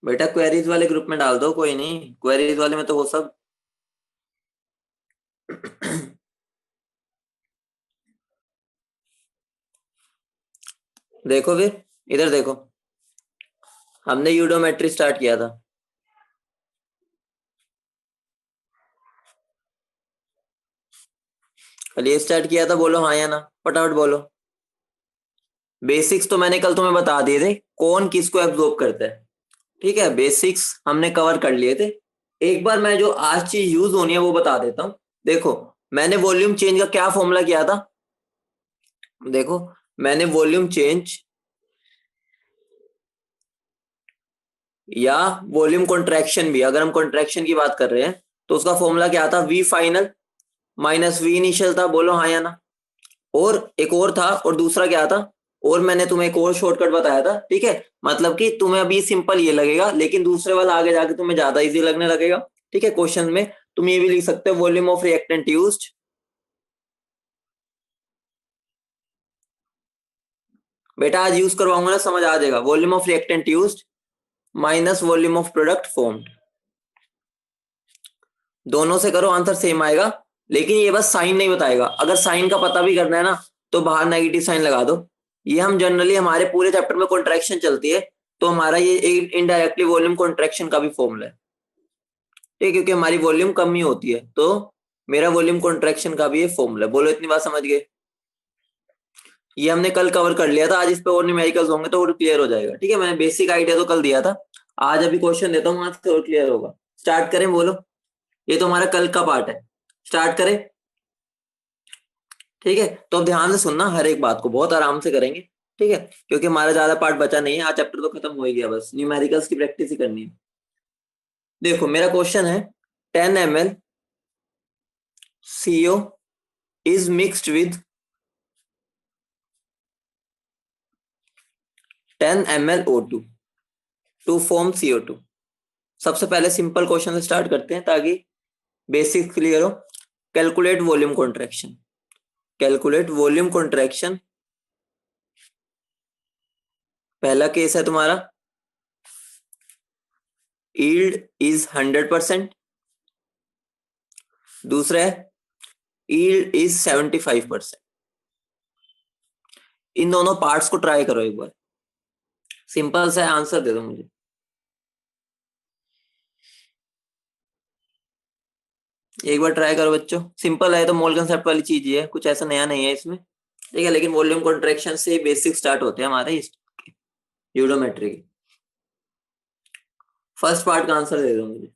बेटा क्वेरीज वाले ग्रुप में डाल दो, कोई नहीं, क्वेरीज वाले में तो वो सब। देखो फिर, इधर देखो, हमने यूडोमेट्री स्टार्ट किया था। कल ये स्टार्ट किया था, बोलो हाँ या ना, फटाफट बोलो। बेसिक्स तो मैंने कल तुम्हें बता दिए थे, कौन किसको एब्जॉर्ब करता है। ठीक है, बेसिक्स हमने कवर कर लिए थे। एक बार मैं जो आज चीज यूज होनी है वो बता देता हूँ। देखो, मैंने वॉल्यूम चेंज का क्या फॉर्मूला किया था। देखो, मैंने वॉल्यूम चेंज या वॉल्यूम कॉन्ट्रैक्शन भी, अगर हम कॉन्ट्रैक्शन की बात कर रहे हैं, तो उसका फॉर्मूला क्या था, v final minus we initial था, बोलो हाँ या ना। और एक और था, और दूसरा क्या था, और मैंने तुम्हें एक और शॉर्टकट बताया था। ठीक है, मतलब कि तुम्हें अभी सिंपल ये लगेगा, लेकिन दूसरे वाला आगे जाके तुम्हें ज्यादा इजी लगने लगेगा। ठीक है, क्वेश्चन में तुम ये भी लिख सकते हो, वॉल्यूम ऑफ रिएक्टेंट यूज्ड, बेटा आज यूज करवाऊंगा ना, समझ आ जाएगा। Volume of reactant used minus volume of product formed, दोनों से करो आंसर सेम आएगा। लेकिन ये बस साइन नहीं बताएगा, अगर साइन का पता भी करना है ना, तो बाहर नेगेटिव साइन लगा दो। ये हम जनरली हमारे पूरे चैप्टर में कॉन्ट्रैक्शन चलती है, तो हमारा ये इनडायरेक्टली वॉल्यूम कॉन्ट्रैक्शन का भी फॉर्मूला है। ठीक है, क्योंकि हमारी वॉल्यूम कम ही होती है, तो मेरा वॉल्यूम कॉन्ट्रैक्शन का भी ये फॉर्मूला है। बोलो इतनी बात समझ गए। ये हमने कल कवर कर लिया था, आज इस पे और न्यूमेरिकल्स होंगे तो और क्लियर हो जाएगा। ठीक है, मैंने बेसिक आइडिया तो कल दिया था, आज अभी क्वेश्चन देता हूँ, आज से और क्लियर होगा। स्टार्ट करें, बोलो। ये तो हमारा कल का पार्ट है, स्टार्ट करें। ठीक है, तो अब ध्यान से सुनना, हर एक बात को बहुत आराम से करेंगे। ठीक है, क्योंकि हमारा ज्यादा पार्ट बचा नहीं है, आज चैप्टर तो खत्म हो ही गया, बस न्यूमेरिकल्स की प्रैक्टिस ही करनी है। देखो मेरा क्वेश्चन है, 10 ml CO is mixed with 10 ml O2 to form CO2। सबसे पहले सिंपल क्वेश्चन से स्टार्ट करते हैं ताकि बेसिक क्लियर हो। Calculate volume contraction, calculate volume contraction. पहला केस है तुम्हारा, यील्ड इज 100%। दूसरा है, यील्ड इज 75%। इन दोनों पार्ट्स को ट्राई करो एक बार, सिंपल सा आंसर दे दो मुझे। एक बार ट्राई करो बच्चों, सिंपल है, तो मोल कंसेप्ट वाली चीज ही है, कुछ ऐसा नया नहीं है इसमें। ठीक है, लेकिन वॉल्यूम कॉन्ट्रैक्शन से बेसिक स्टार्ट होते हैं हमारे इस यूडोमेट्री के। फर्स्ट पार्ट का आंसर दे दो मुझे।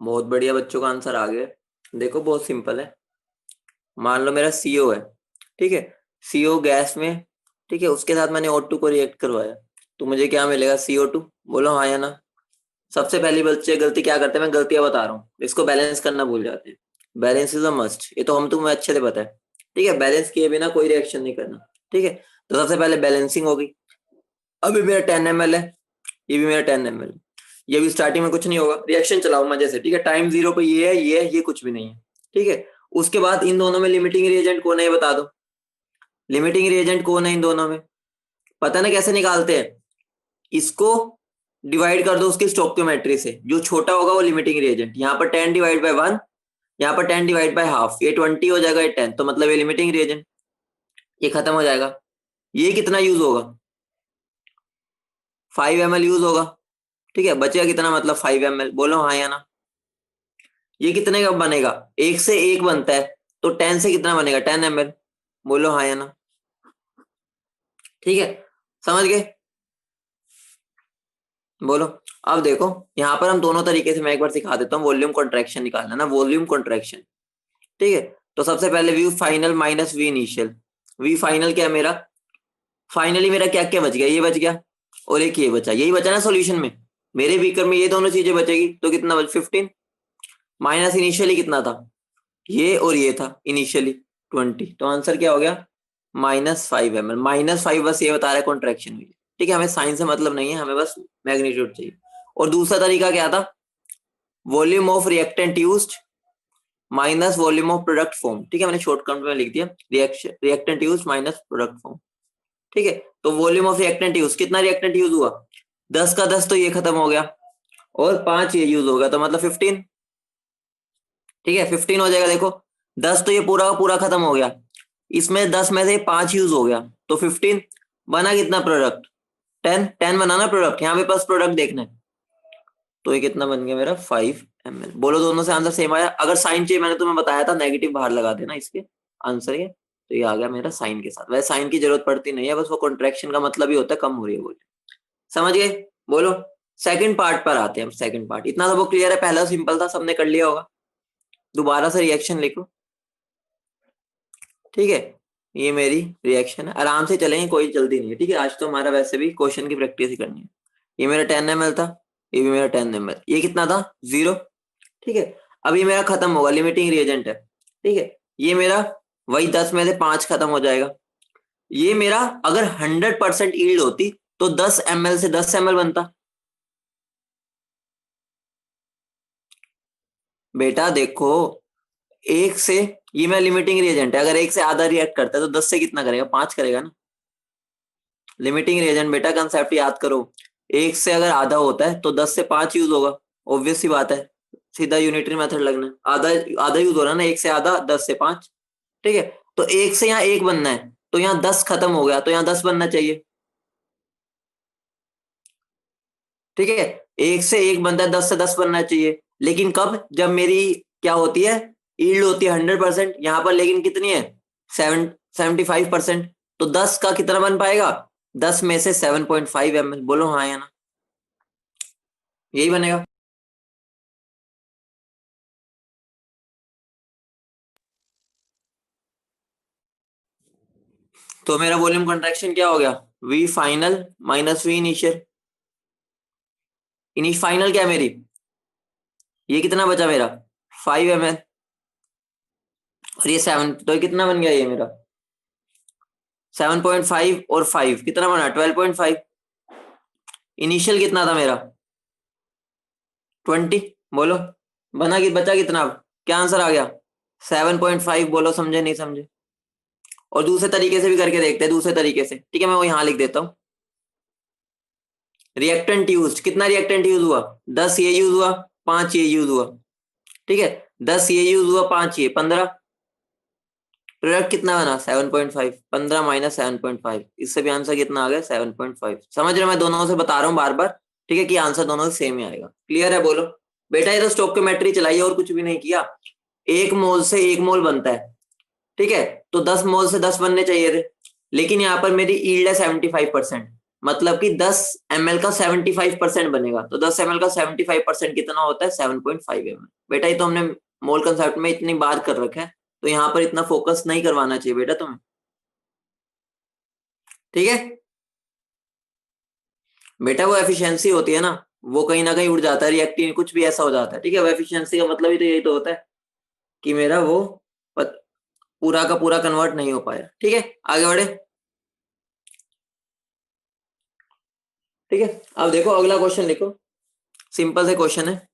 बहुत बढ़िया, बच्चों का आंसर आ गया। देखो बहुत सिंपल है, मान लो मेरा सीओ है। ठीक है, सीओ गैस में, ठीक है, उसके साथ मैंने O2 को रिएक्ट करवाया, तो मुझे क्या मिलेगा, CO2। बोलो हाँ या ना। सबसे पहली बच्चे गलती क्या करते हैं, मैं गलतियां बता रहा हूँ, इसको बैलेंस करना भूल जाते हैं। बैलेंस इज अ मस्ट, ये तो हम तुम्हें अच्छे से पता है। ठीक है, बैलेंस किए बिना कोई रिएक्शन नहीं करना। ठीक है, तो सबसे पहले बैलेंसिंग होगी। अभी मेरा 10 ml है, ये भी मेरा 10 ml। ये भी स्टार्टिंग में कुछ नहीं होगा, रिएक्शन चलाओ मजे से। ठीक है, टाइम जीरो पे ये है, ये है, ये कुछ भी नहीं है। ठीक है, उसके बाद इन दोनों में लिमिटिंग रिएजेंट कौन है, ये बता दो। लिमिटिंग रिएजेंट कौन है इन दोनों में, पता ना कैसे निकालते हैं। इसको डिवाइड कर दो उसकी स्टोक्योमेट्री से, जो छोटा होगा वो लिमिटिंग रिएजेंट। यहाँ पर 10/1, यहाँ पर 10/हाफ, ये 20 हो जाएगा, ये 10, तो मतलब ये लिमिटिंग रिएजेंट, ये खत्म हो जाएगा। ये कितना यूज होगा, 5 ml यूज होगा। ठीक है, बचेगा कितना, मतलब 5 ml, बोलो हाँ या ना। ये कितने का बनेगा, एक से एक बनता है, तो 10 से कितना बनेगा, 10 ml, बोलो हाँ या ना। ठीक है, समझ गए, बोलो। अब देखो, यहाँ पर हम दोनों तरीके से, मैं एक बार सिखा देता हूँ, वॉल्यूम कॉन्ट्रैक्शन निकालना ना, वॉल्यूम कॉन्ट्रैक्शन। ठीक है, तो सबसे पहले v final minus we initial. V final क्या है मेरा, फाइनली मेरा क्या क्या बच गया, ये बच गया, और एक ये बचा, यही बचा ना सॉल्यूशन में। मेरे बीकर में ये दोनों चीजें बचेगी, तो कितना बच 15, माइनस इनिशियली कितना था, ये और ये था इनिशियली 20, तो आंसर क्या हो गया, -5 ml। -5 बस ये बता रहा है कॉन्ट्रैक्शन हुई है। ठीक है, हमें साइन से मतलब नहीं है, हमें बस मैग्नीट्यूड चाहिए। और दूसरा तरीका क्या था, volume of reactant used minus volume of product form. ठीक है, मैंने शॉर्टकट में लिख दिया, reactant used minus product form. ठीक है, तो वॉल्यूम ऑफ रिएक्टेंट यूज, कितना रिएक्टेंट यूज हुआ, 10 का 10 तो ये खत्म हो गया, और 5 ये यूज होगा, तो मतलब 15। ठीक है, 15 हो जाएगा। देखो 10 तो ये पूरा का पूरा खत्म हो गया, इसमें 10 में से 5 यूज हो गया, तो 15 बना। कितना प्रोडक्ट, 10 बनाना प्रोडक्ट, यहाँ पे पास प्रोडक्ट देखना है। तो ये कितना बन गया मेरा, 5 ml। बोलो दोनों से आंसर सेम आया। अगर साइन चाहिए, मैंने तुम्हें बताया था नेगेटिव बाहर लगा देना इसके आंसर के, तो ये आ गया मेरा साइन के साथ। वैसे साइन की जरूरत पड़ती नहीं है, बस वो कॉन्ट्रैक्शन का मतलब ही होता है कम हो रही है बोल। समझ गए। बोलो सेकंड पार्ट पर आते हैं। सेकंड पार्ट इतना तो वो क्लियर है, पहला सिंपल था, सबने कर लिया होगा। दोबारा से रिएक्शन लिखो। ठीक है, ये मेरी रिएक्शन है, आराम से चलेंगे, कोई जल्दी नहीं है। ठीक है, आज तो हमारा वैसे भी क्वेश्चन की प्रैक्टिस ही करनी है। ये मेरा 10 ml था, ये भी मेरा 10 ml, ये कितना था, 0। ठीक है, अब ये मेरा खत्म होगा, लिमिटिंग रिएजेंट है। ठीक है, ये मेरा वही 10 में से 5 खत्म हो जाएगा। ये मेरा अगर 100% ईल्ड होती तो 10 ml से 10 ml बनता। बेटा देखो, एक से, ये मेरा लिमिटिंग रिएजेंट है, अगर एक से आधा रिएक्ट करता है तो 10 से कितना करेगा, 5 करेगा ना। लिमिटिंग रिएजेंट बेटा कंसेप्ट याद करो, एक से अगर आधा होता है तो 10 से 5 यूज होगा। ऑब्वियस सी बात है, सीधा यूनिटरी मेथड लगना है। आधा आधा यूज हो रहा है ना, एक से आधा, 10 से 5। ठीक है, तो एक से यहाँ एक बनना है, तो यहाँ 10 खत्म हो गया, तो यहाँ 10 बनना चाहिए। ठीक है, एक से एक बनता है, 10 से 10 बनना चाहिए, लेकिन कब, जब मेरी क्या होती है, ईल्ड होती है 100%, यहाँ पर लेकिन कितनी है, 75%। तो 10 का कितना बन पाएगा, 10 में से 7.5 ml। बोलो हाँ या ना, यही बनेगा। तो मेरा वॉल्यूम कंट्रैक्शन क्या हो गया, V final minus we initial. इनिश फाइनल क्या है मेरी, ये कितना बचा मेरा, 5 ml, और ये 7, तो ये कितना बन गया, ये मेरा 7.5 और 5 कितना बना, 12.5। इनिशियल कितना था मेरा, 20। बोलो बना कि बचा कितना, अब क्या आंसर आ गया, 7.5। बोलो समझे नहीं समझे। और दूसरे तरीके से भी करके देखते हैं, दूसरे तरीके से। ठीक है, मैं वो यहाँ लिख देता हूँ। रिएक्टेंट यूज, कितना रिएक्टेंट यूज हुआ, 10 ये यूज हुआ, 5 ये यूज हुआ। ठीक है, 10 ये यूज हुआ, 5 ये, 15। प्रोडक्ट कितना बना, 7.5। 15 माइनस 7.5, इससे भी आंसर कितना आ गया, 7.5। समझ रहे हो, मैं दोनों से बता रहा हूँ बार बार। ठीक है, कि आंसर दोनों से सेम ही आएगा। क्लियर है। बोलो बेटा, ये तो स्टोइकोमेट्री चलाई है और कुछ भी नहीं किया। एक मोल से एक मोल बनता है, ठीक है, तो 10 मोल से 10 बनने चाहिए थे, लेकिन यहाँ पर मेरी ईल्ड है 75%, मतलब कि 10 ml का 75% बनेगा। तो 10 ml का 75% कितना होता है, 7.5 ml। बेटा ये तो हमने मोल कंसेप्ट में इतनी बार कर रखा है, तो यहाँ पर इतना फोकस नहीं करवाना चाहिए बेटा तुम्हें। ठीक है बेटा, वो एफिशिएंसी होती है ना, वो कहीं ना कहीं उड़ जाता है, रिएक्टिव कुछ भी ऐसा हो जाता है। ठीक है, वो एफिशिएंसी का मतलब ही तो यही तो होता है कि मेरा वो पूरा का पूरा कन्वर्ट नहीं हो पाया। ठीक है, आगे बढ़े। ठीक है, अब देखो अगला क्वेश्चन लिखो। सिंपल से क्वेश्चन है,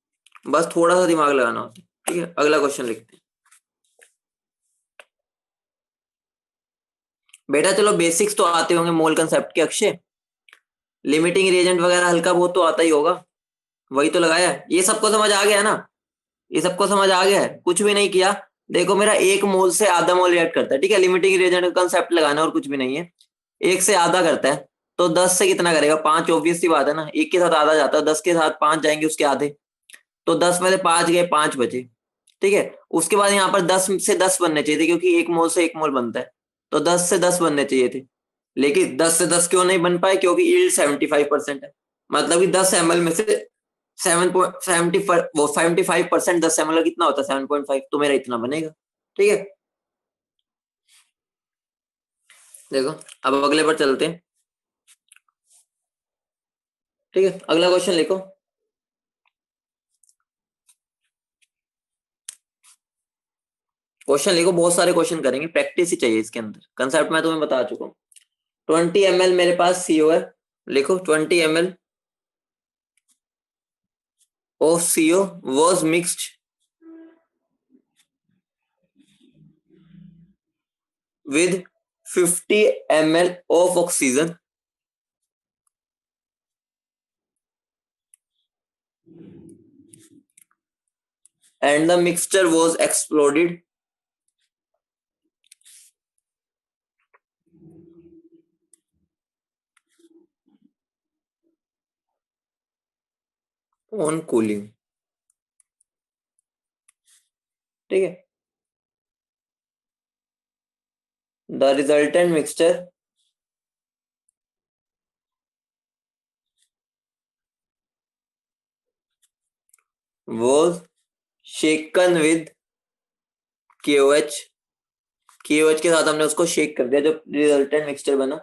बस थोड़ा सा दिमाग लगाना होता है। ठीक है, अगला क्वेश्चन लिखते हैं। बेटा चलो बेसिक्स तो आते होंगे मोल कंसेप्ट के, अक्षय लिमिटिंग रिएजेंट वगैरह हल्का बहुत तो आता ही होगा, वही तो लगाया है। ये सबको समझ आ गया है ना, ये सबको समझ आ गया है, कुछ भी नहीं किया। देखो मेरा एक मोल से आधा मोल रिएक्ट करता है। ठीक है, लिमिटिंग रिएजेंट का कंसेप्ट लगाना और कुछ भी नहीं है। एक से आधा करता है, तो 10 से कितना करेगा, 5। ऑब्वियस सी बात है ना, एक के साथ आधा जाता है, 10 के साथ 5 जाएंगे उसके आधे, तो 10 में से 5 गए, 5 बचे। ठीक है, उसके बाद यहाँ पर 10 से 10 बनने चाहिए थे, क्योंकि एक मोल से एक मोल बनता है, तो 10 से 10 बनने चाहिए थे। लेकिन 10 से 10 क्यों नहीं बन पाए, क्योंकि यील्ड 75% है, मतलब कि 10 ml में से 7.70 वो 75%, 10 ml कितना होता है, 7.5, तो मेरा इतना बनेगा। ठीक है, देखो अब अगले पर चलते हैं। ठीक है, अगला क्वेश्चन लिखो। क्वेश्चन लिखो, बहुत सारे क्वेश्चन करेंगे, प्रैक्टिस ही चाहिए इसके अंदर। कंसेप्ट मैं तुम्हें बता चुका हूँ। 20 ml मेरे पास सीओ है, लिखो 20 ml of CO was mixed with 50 ml of oxygen and the mixture was exploded on cooling. ठीक है, the resultant mixture was shaken with KOH. KOH के साथ हमने उसको शेक कर दिया, जो रिजल्टेंट मिक्सचर बना.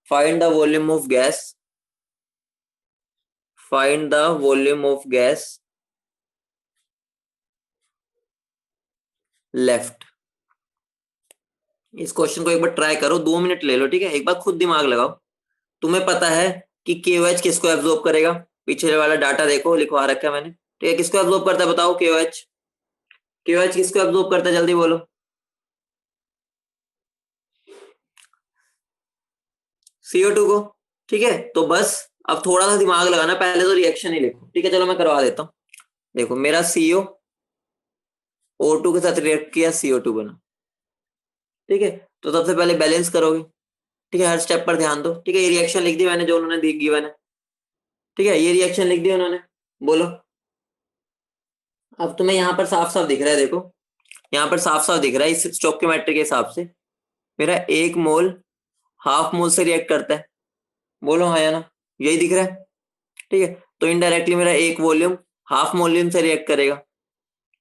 Find the volume of gas, find the volume of gas left. इस क्वेश्चन को एक बार ट्राई करो, 2 मिनट ले लो, ठीक है, एक बार खुद दिमाग लगाओ. तुम्हें पता है कि KOH किसको एब्जॉर्ब करेगा, पिछले वाला डाटा देखो, लिखवा रखा है मैंने, ठीक है. किसको एब्जॉर्ब करता है बताओ? KOH. KOH किसको एब्जॉर्ब करता है, जल्दी बोलो. CO2 को. ठीक है, तो बस अब थोड़ा सा दिमाग लगाना, पहले तो रिएक्शन ही लिखो, ठीक है. चलो मैं करवा देता हूँ. देखो, मेरा CO O2 के साथ रिएक्ट किया, CO2 बना. ठीक है, तो सबसे पहले बैलेंस करोगे, ठीक है. हर स्टेप पर ध्यान दो, ठीक है. ये रिएक्शन लिख दी मैंने जो उन्होंने दी गिवन है, ठीक है. ये रिएक्शन लिख दी उन्होंने, बोलो. अब तुम्हें यहाँ पर साफ साफ दिख रहा है, देखो यहाँ पर साफ साफ दिख रहा है, इस स्टोइकियोमेट्री के हिसाब से मेरा 1 मोल हाफ मोल से रिएक्ट करता है. बोलो हाँ या ना, यही दिख रहा है, ठीक है. तो इनडायरेक्टली मेरा 1 वॉल्यूम हाफ वॉल्यूम से रिएक्ट करेगा,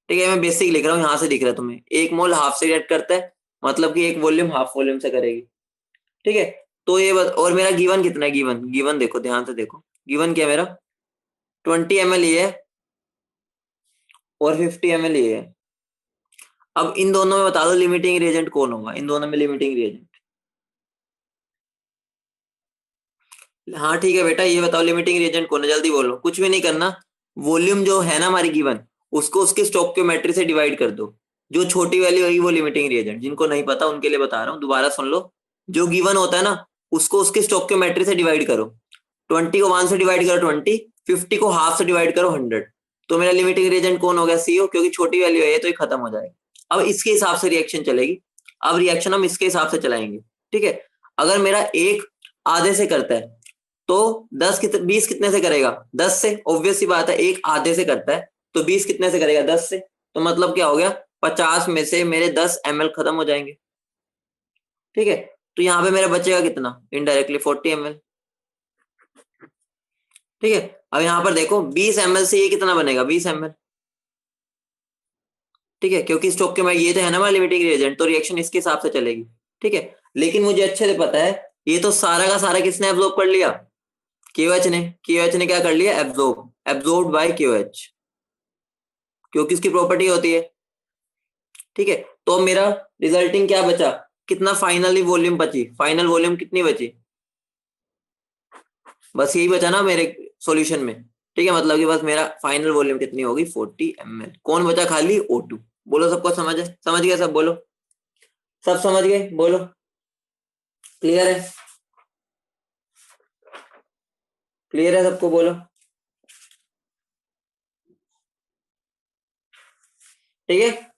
ठीक है. मैं बेसिक लिख रहा हूँ, यहाँ से दिख रहा है तुम्हें. 1 मोल हाफ से रिएक्ट करता है, मतलब कि 1 वॉल्यूम हाफ वॉल्यूम से करेगी, ठीक है. तो ये और मेरा गिवन कितना है, गिवन गिवन देखो, ध्यान से देखो. गिवन क्या है मेरा, 20 ml ये है और 50 ml ये है. अब इन दोनों में बता दो लिमिटिंग रिएजेंट कौन होगा, इन दोनों में लिमिटिंग रिएजेंट. हाँ ठीक है बेटा, ये बताओ लिमिटिंग रिएजेंट कौन है, जल्दी बोलो. कुछ भी नहीं करना, वॉल्यूम जो है ना हमारी गिवन, उसको उसके स्टोइकियोमेट्री से डिवाइड कर दो. जो छोटी वैल्यू होगी वो लिमिटिंग रिएजेंट. जिनको नहीं पता उनके लिए बता रहा हूँ, दोबारा सुन लो. जो गिवन होता है ना, उसको उसके स्टोइकियोमेट्री से डिवाइड करो. 20 को 1 से डिवाइड करो 20, 50 को हाफ से डिवाइड करो 100. तो मेरा लिमिटिंग रिएजेंट कौन हो गया, CO, क्योंकि छोटी वैल्यू है तो ये खत्म हो जाएगा. अब इसके हिसाब से रिएक्शन चलेगी. अब रिएक्शन हम इसके हिसाब से चलाएंगे, ठीक है. अगर मेरा एक आधे से करता है तो 20 कितने से करेगा, 10 से. ऑब्वियस सी बात है, एक आधे से करता है तो 20 कितने से करेगा, 10 से. तो मतलब क्या हो गया, 50 में से मेरे 10 ml खत्म हो जाएंगे, ठीक है. तो यहाँ पे मेरा बचेगा कितना, इनडायरेक्टली 40 ml, ठीक है. अब यहाँ पर देखो 20 ml से ये कितना बनेगा, 20 ml, ठीक है. क्योंकि स्टोक के में ये तो है ना हमारा लिमिटिंग रिएजेंट, तो रिएक्शन इसके हिसाब से चलेगी, ठीक है. लेकिन मुझे अच्छे से पता है ये तो सारा का सारा किसने एब्जॉर्ब कर लिया, KOH ने. KOH ने क्या कर लिया, एब्जॉर्ब, एब्जॉर्ब्ड बाय KOH, क्योंकि उसकी प्रॉपर्टी होती है, ठीक है. तो मेरा रिजल्टिंग क्या बचा, कितना फाइनली वॉल्यूम बची, फाइनल वॉल्यूम कितनी बची, बस यही बचा ना मेरे सॉल्यूशन में, ठीक है. मतलब कि बस मेरा फाइनल वॉल्यूम कितनी होगी, 40 ml. कौन बचा, खाली O2. बोलो सबको समझ है, समझ गए सब, बोलो सब समझ गए, बोलो क्लियर है, क्लियर है सबको, बोलो. ठीक है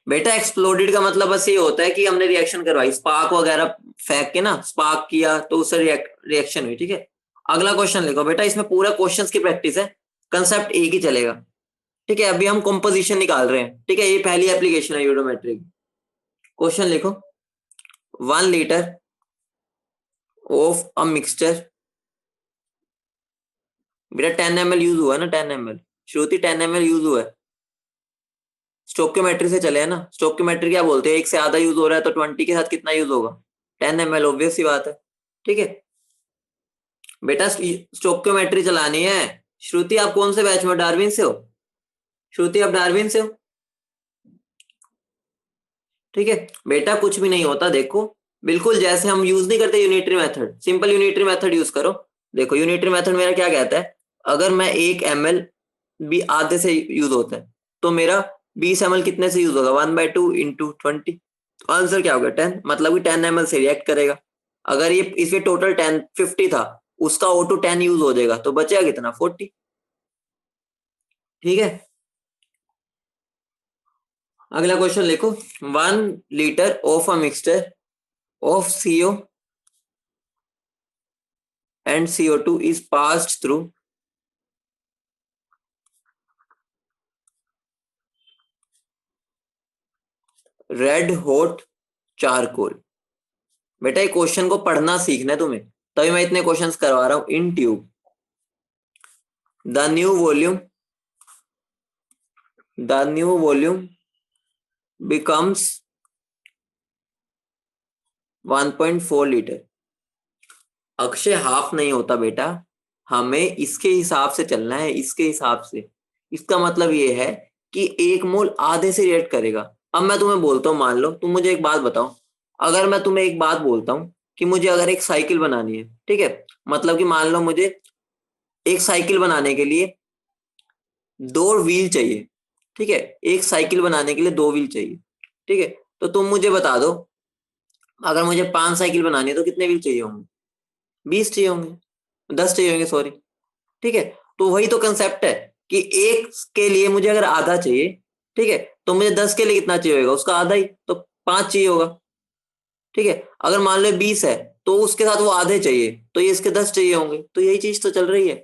बेटा, एक्सप्लोडेड का मतलब बस ये होता है कि हमने रिएक्शन करवाई, स्पार्क वगैरह फेंक के ना, स्पार्क किया तो उससे रिएक्शन हुई, ठीक है. अगला क्वेश्चन लिखो बेटा, इसमें पूरा क्वेश्चंस की प्रैक्टिस है, कंसेप्ट एक ही चलेगा, ठीक है. अभी हम कंपोजिशन निकाल रहे हैं, ठीक है. ये पहली एप्लीकेशन है यूडोमेट्री की. क्वेश्चन लिखो, 1 लीटर ऑफ अ मिक्सचर. बेटा 10 ml यूज हुआ है ना, 10 ml, श्रुति 10 ml यूज हुआ है. स्टोइकियोमेट्री से चले है ना, स्टोइकियोमेट्री क्या बोलते हैं, एक से आधा यूज हो रहा है तो 20 के साथ कितना यूज होगा, 10 ml, ऑब्वियस सी बात है, ठीक है. बेटा स्टोइकियोमेट्री चलानी है. श्रुति आप कौन से बैच में, डार्विन से हो, श्रुति आप डार्विन से हो, ठीक है. बेटा कुछ भी नहीं होता, देखो बिल्कुल जैसे हम यूज नहीं करते unitary method, simple unitary method use करो. देखो यूनिटरी मेथड मेरा क्या कहता है, अगर मैं 1 ml भी आधे से यूज होता है तो मेरा 20 ml कितने से यूज होगा, 1/2 × 20, तो आंसर क्या होगा 10, मतलब कि 10 ml से रिएक्ट करेगा। अगर ये इसमें टोटल 50 था, उसका O2 10 यूज हो जाएगा, तो बचेगा कितना 40। ठीक है, अगला क्वेश्चन लिखो। 1 litre of a mixture of CO and CO2 is passed through red hot charcoal. बेटा ये क्वेश्चन को पढ़ना सीखना है तुम्हें, तभी मैं इतने क्वेश्चंस करवा रहा हूं। In tube the new volume the new volume becomes 1.4 litre. Akshay half नहीं होता बेटा, हमें इसके हिसाब से चलना है, इसके हिसाब से। इसका मतलब ये है कि 1 मोल आधे से रिएक्ट करेगा। अब मैं तुम्हें बोलता हूँ, मान लो तुम मुझे एक बात बताओ, अगर मैं तुम्हें एक बात बोलता हूँ कि मुझे अगर एक साइकिल बनानी है, ठीक है, मतलब कि मान लो मुझे एक साइकिल बनाने के लिए 2 व्हील चाहिए, ठीक है, एक साइकिल बनाने के लिए 2 व्हील चाहिए, ठीक है, तो तुम मुझे बता दो, अगर मुझे 5 साइकिल बनानी है तो कितने व्हील चाहिए होंगे? 20 चाहिए होंगे, 10 चाहिए होंगे, सॉरी। ठीक है, तो वही तो कंसेप्ट है कि एक के लिए मुझे अगर आधा चाहिए, ठीक है, तो मुझे 10 के लिए कितना चाहिए होगा? उसका आधा ही, तो 5 चाहिए होगा। ठीक है, अगर मान लो 20 है तो उसके साथ वो आधे चाहिए, तो ये इसके 10 चाहिए होंगे। तो यही चीज तो चल रही है।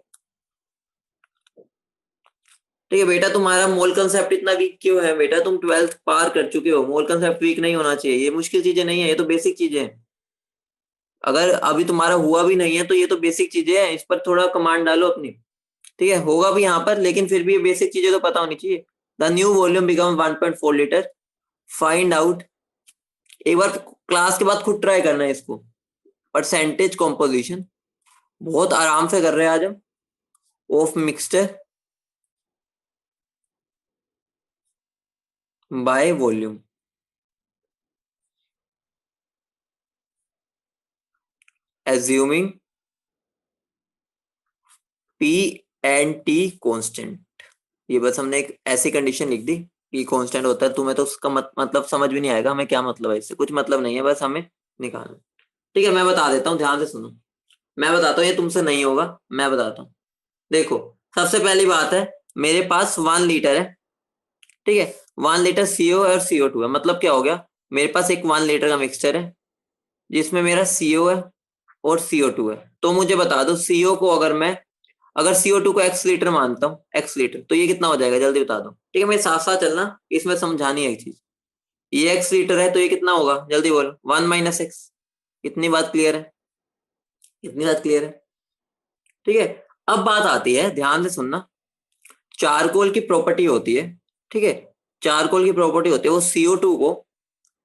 ठीक है बेटा, तुम्हारा मोल कंसेप्ट इतना वीक क्यों है बेटा? तुम 12th पार कर चुके हो, मोल कंसेप्ट वीक नहीं होना चाहिए। ये मुश्किल चीजें नहीं है, ये तो बेसिक चीजें हैं। अगर अभी तुम्हारा हुआ भी नहीं है तो ये तो बेसिक चीजें हैं, इस पर थोड़ा कमांड डालो अपनी। ठीक है, होगा भी यहाँ पर, लेकिन फिर भी ये बेसिक चीजें तो पता होनी चाहिए। The new volume become 1.4 litre. Find out, एक बार क्लास के बाद खुद ट्राई करना है इसको। परसेंटेज कॉम्पोजिशन, बहुत आराम से कर रहे हैं आज हम। Of mixture by volume, assuming P and T constant. ये बस हमने एक ऐसी कंडीशन लिख दी कि कांस्टेंट होता है। तुम्हें तो उसका मतलब समझ भी नहीं आएगा हमें क्या मतलब है, इससे कुछ मतलब नहीं है, बस हमें निकालना। ठीक है, मैं बता देता हूँ, ध्यान से सुनो। मैं बताता हूँ, ये तुमसे नहीं होगा, मैं बताता हूँ। देखो, सबसे पहली बात है, मेरे पास 1 लीटर है, ठीक है, 1 लीटर CO और CO2 है। मतलब क्या हो गया, मेरे पास एक 1 लीटर का मिक्सचर है जिसमें मेरा CO है और CO2 है। तो मुझे बता दो, CO को अगर CO2 को x लीटर मानता हूँ, x लीटर, तो ये कितना हो जाएगा? जल्दी बता दो। ठीक है, मेरे साथ साथ चलना, इसमें समझानी है एक चीज। ये x लीटर है तो ये कितना होगा? जल्दी बोलो। 1 - x। इतनी बात क्लियर है? इतनी बात क्लियर है? ठीक है, अब बात आती है, ध्यान से सुनना। चारकोल की प्रॉपर्टी होती है, ठीक है, चारकोल की प्रॉपर्टी होती है, वो CO2 को,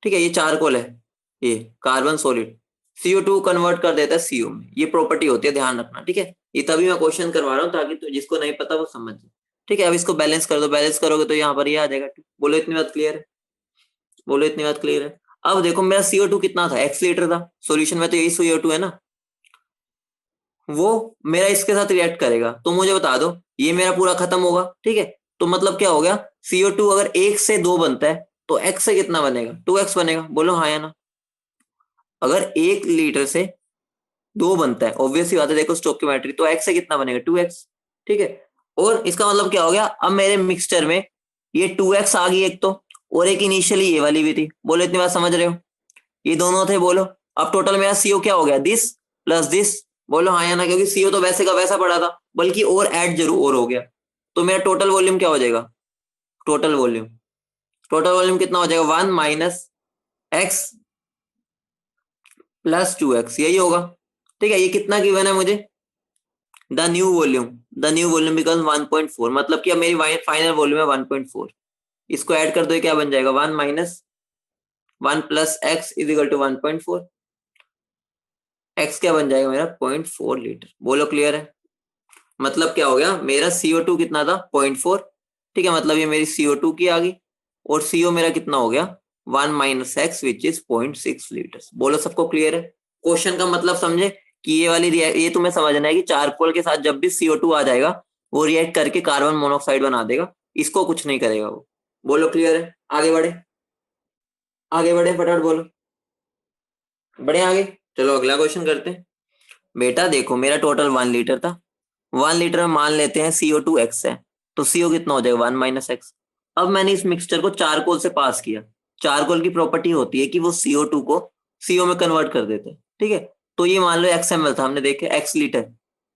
ठीक है, ये चारकोल है, ये कार्बन सॉलिड, CO2 कन्वर्ट कर देता है CO में। ये प्रॉपर्टी होती है, ध्यान रखना। ठीक है, ये तभी मैं क्वेश्चन करवा रहा हूँ ताकि तो जिसको नहीं पता वो समझ जाए। ठीक है, अब इसको बैलेंस कर दो, बैलेंस करोगे तो यहाँ पर ये आ जाएगा। बोलो इतनी बात क्लियर है? बोलो इतनी बात क्लियर है? अब देखो, मेरा CO2 कितना था? x लीटर था। सॉल्यूशन में तो यही CO2 है ना, वो मेरा इसके साथ रिएक्ट करेगा। तो मुझे बता दो, ये मेरा पूरा खत्म होगा। ठीक है, तो मतलब क्या हो गया, CO2 अगर 1 से 2 बनता है तो x से कितना बनेगा? 2x बनेगा। बोलो हाँ या ना? अगर 1 लीटर से 2 बनता है, ऑब्वियसली बात है, देखो स्टोइकियोमेट्री, तो x से कितना बनेगा? 2x। ठीक है, और इसका मतलब क्या हो गया, अब मेरे मिक्सचर में ये 2x आ गई एक तो, और एक इनिशियली ये वाली भी थी। बोलो इतनी बात समझ रहे हो? ये दोनों थे, बोलो। अब टोटल मेरा CO क्या हो गया? This plus this. बोलो हाँ या ना? क्योंकि CO तो वैसे का वैसा पड़ा था, बल्कि और ऐड जरूर और हो गया। तो मेरा टोटल वॉल्यूम क्या हो जाएगा? टोटल वॉल्यूम, टोटल वॉल्यूम कितना हो जाएगा? 1 - x प्लस 2x, यही होगा। ठीक है, ये कितना गिवन है मुझे? द न्यू वॉल्यूम बिकम्स 1.4, मतलब कि अब मेरी फाइनल वॉल्यूम है 1.4। इसको ऐड कर दो, ये क्या बन जाएगा? 1 - 1 plus x is equal to 1.4। x क्या बन जाएगा मेरा? 0.4 लीटर। बोलो क्लियर है? मतलब क्या हो गया, मेरा CO2 कितना था? 0.4। ठीक है, मतलब ये मेरी CO2 की आ गई, और CO मेरा कितना हो गया? 1 - x विच इज 0.6 लीटर। बोलो सबको क्लियर है? क्वेश्चन का मतलब समझे कि ये तुम्हें समझना है कि चारकोल के साथ जब भी CO2 आ जाएगा, वो रिएक्ट करके कार्बन मोनोऑक्साइड बना देगा, इसको कुछ नहीं करेगा वो। बोलो क्लियर है? आगे बढ़े। आगे बढ़े, फटाफट बोलो। बढ़े आगे। चलो अगला क्वेश्चन करते हैं। बेटा देखो, मेरा टोटल 1 लीटर था। 1 लीटर में मान लेते हैं CO2 एक्स है, तो CO कितना हो जाएगा 1 - एक्स। अब मैंने इस मिक्सचर को चारकोल से पास किया। चारकोल की प्रॉपर्टी होती है कि वो CO2 को CO में कन्वर्ट कर देते हैं, ठीक है। तो ये मान लो XML था, हमने देखे X लीटर।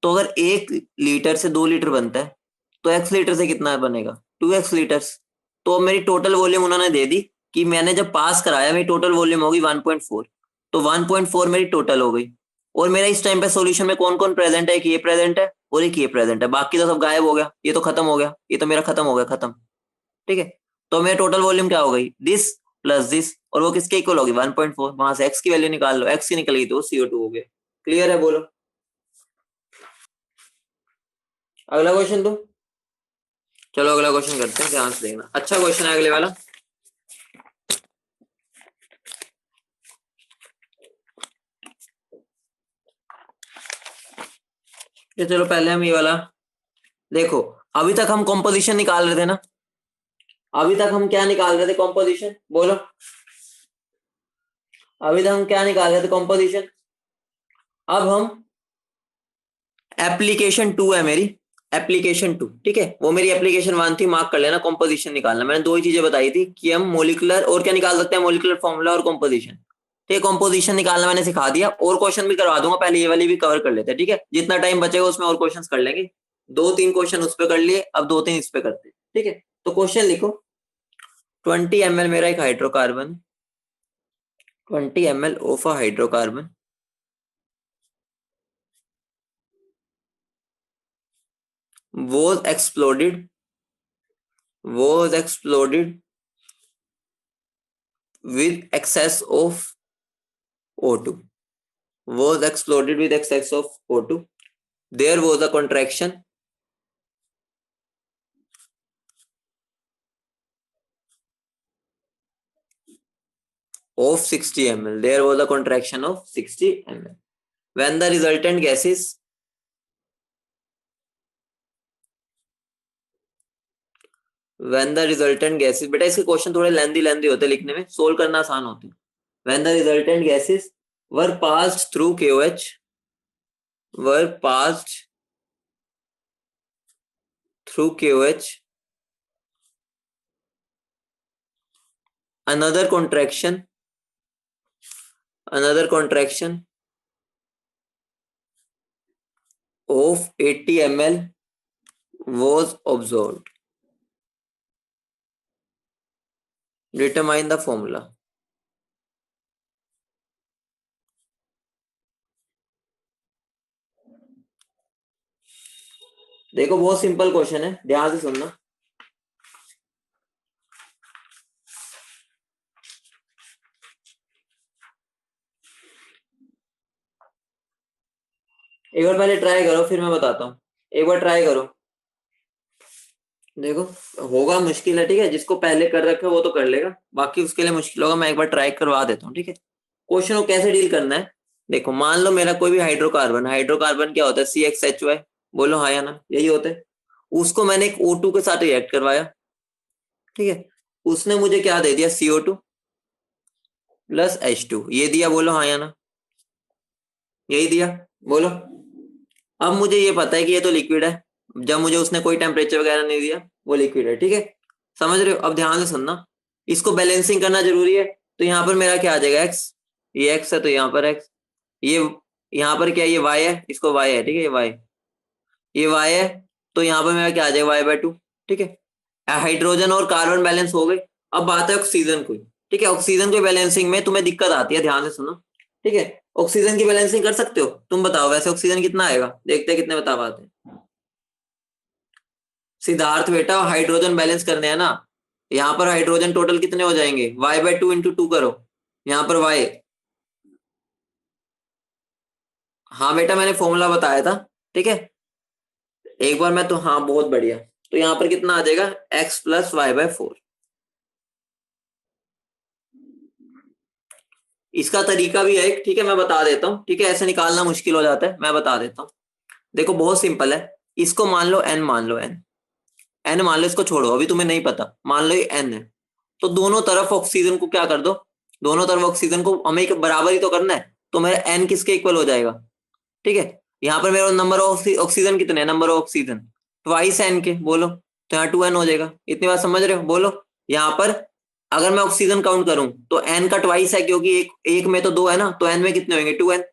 तो अगर 1 लीटर से 2 लीटर बनता है, तो X लीटर से कितना बनेगा, 2 X लीटर्स। तो अब मेरी टोटल वॉल्यूम उन्होंने दे दी कि मैंने जब पास कराया मेरी टोटल वॉल्यूम होगी 1.4। तो 1.4 मेरी टोटल हो गई। और मेरा इस टाइम पे सॉल्यूशन में कौन कौन प्रेजेंट है, कि ये प्रेजेंट है और एक ये प्रेजेंट है, बाकी तो सब गायब हो गया, ये तो खत्म हो गया, ये तो मेरा खत्म हो गया, खत्म। ठीक है। तो मेरा टोटल वॉल्यूम क्या हो गई, दिस प्लस दिस, और वो किसके इक्वल होगी 1.4। वहां से एक्स की वैल्यू निकाल लो, एक्स की निकल गई तो CO2 हो गया। क्लियर है, बोलो। अगला क्वेश्चन दो। चलो अगला क्वेश्चन करते हैं, ध्यान से देखना, अच्छा क्वेश्चन है अगले वाला। ये चलो पहले हम ये वाला देखो। अभी तक हम कॉम्पोजिशन निकाल रहे थे ना, अभी तक हम क्या निकाल रहे थे, कॉम्पोजिशन, बोलो। अभी तक हम क्या निकाल रहे थे, कॉम्पोजिशन। अब हम एप्लीकेशन 2 है मेरी, एप्लीकेशन 2, ठीक है। वो मेरी एप्लीकेशन 1 थी, मार्क कर लेना। कॉम्पोजिशन निकालना, मैंने दो ही चीजें बताई थी कि हम मोलिकुलर और क्या निकाल सकते हैं, मोलिकुलर फॉर्मूला और कॉम्पोजिशन। ठीक है, कॉम्पोजिशन निकालना मैंने सिखा दिया, और क्वेश्चन भी करवा दूंगा, पहले ये वाली भी कवर कर लेते हैं, ठीक है। जितना टाइम बचेगा उसमें और क्वेश्चन कर लेंगे। 2-3 क्वेश्चन उस पर कर लिए, अब 2-3 इस पे करते हैं, ठीक है। तो क्वेश्चन लिखो। 20 ml मेरा एक hydrocarbon, 20 ml of a hydrocarbon was exploded, was exploded with excess of O2, was exploded with excess of O2. There was a contraction of 60 ml. There was a contraction of 60 ml. When the resultant gases, when the resultant gases, बेटा इसके question थोड़े लेंदी लेंदी होते हैं लिखने में, solve करना आसान होते हैं। When the resultant gases were passed through KOH, were passed through KOH, another contraction, another contraction of 80 ml was observed. Determine the formula. देखो बहुत सिंपल क्वेश्चन है, ध्यान से सुनना। एक बार पहले ट्राई करो, फिर मैं बताता हूँ। एक बार ट्राई करो, देखो होगा मुश्किल है, ठीक है। जिसको पहले कर रखा है वो तो कर लेगा, बाकी उसके लिए मुश्किल होगा। मैं एक बार ट्राई करवा देता हूँ, ठीक है। क्वेश्चन को कैसे डील करना है, देखो मान लो मेरा कोई भी हाइड्रोकार्बन, हाइड्रोकार्बन क्या होता है, CHHY, बोलो हाँ या ना, यही होता है। उसको मैंने एक O2 के साथ रिएक्ट करवाया, ठीक है। उसने मुझे क्या दे दिया, CO2 प्लस H2, ये दिया, बोलो हाँ या ना, यही दिया, बोलो। अब मुझे ये पता है कि ये तो लिक्विड है, जब मुझे उसने कोई टेम्परेचर वगैरह नहीं दिया, वो लिक्विड है, ठीक है। समझ रहे हो, अब ध्यान से सुनना। इसको बैलेंसिंग करना जरूरी है। तो यहाँ पर मेरा क्या आ जाएगा, एक्स, ये एक्स है तो यहाँ पर एक्स, ये यहाँ पर क्या है, ये वाई है, इसको वाई है, ठीक है, ये वाई, ये वाई है। तो यहाँ पर मेरा क्या आ जाएगा, y/2, ठीक है। हाइड्रोजन और कार्बन बैलेंस हो गए। अब बात है ऑक्सीजन को, ठीक है। ऑक्सीजन की बैलेंसिंग में तुम्हें दिक्कत आती है, ध्यान से सुनो, ठीक है। ऑक्सीजन की बैलेंसिंग कर सकते हो, तुम बताओ वैसे ऑक्सीजन कितना आएगा, देखते हैं कितने बता पाते हैं। सिद्धार्थ बेटा हाइड्रोजन बैलेंस करने हैं ना, यहाँ पर हाइड्रोजन टोटल कितने हो जाएंगे, y/2 इंटू 2 करो, यहाँ पर y। हाँ बेटा मैंने फॉर्मूला बताया था, ठीक है। एक बार मैं तो, हाँ बहुत बढ़िया। तो यहाँ पर कितना आ जाएगा, x प्लस y/4। इसका तरीका भी है एक, ठीक है, मैं बता देता हूँ, ठीक है। ऐसे निकालना मुश्किल हो जाता है, मैं बता देता हूँ। देखो बहुत सिंपल है। इसको मान लो n, मान लो n, मान लो, इसको छोड़ो, अभी तुम्हें नहीं पता, मान लो ये n है। तो दोनों तरफ ऑक्सीजन को क्या कर दो, दोनों तरफ ऑक्सीजन को हमें एक बराबर ही तो करना है, तो मेरा एन किसके इक्वल हो जाएगा, ठीक है। यहाँ पर मेरा नंबर ऑफ ऑक्सीजन कितने हैं, number of oxygen twice n के, बोलो तो यहाँ 2n हो जाएगा। इतनी बात समझ रहे हो, बोलो। यहाँ पर अगर मैं ऑक्सीजन काउंट करूं तो एन का ट्वाइस है, क्योंकि एक में तो 2 है ना, तो एन में कितने होंगे, 2n।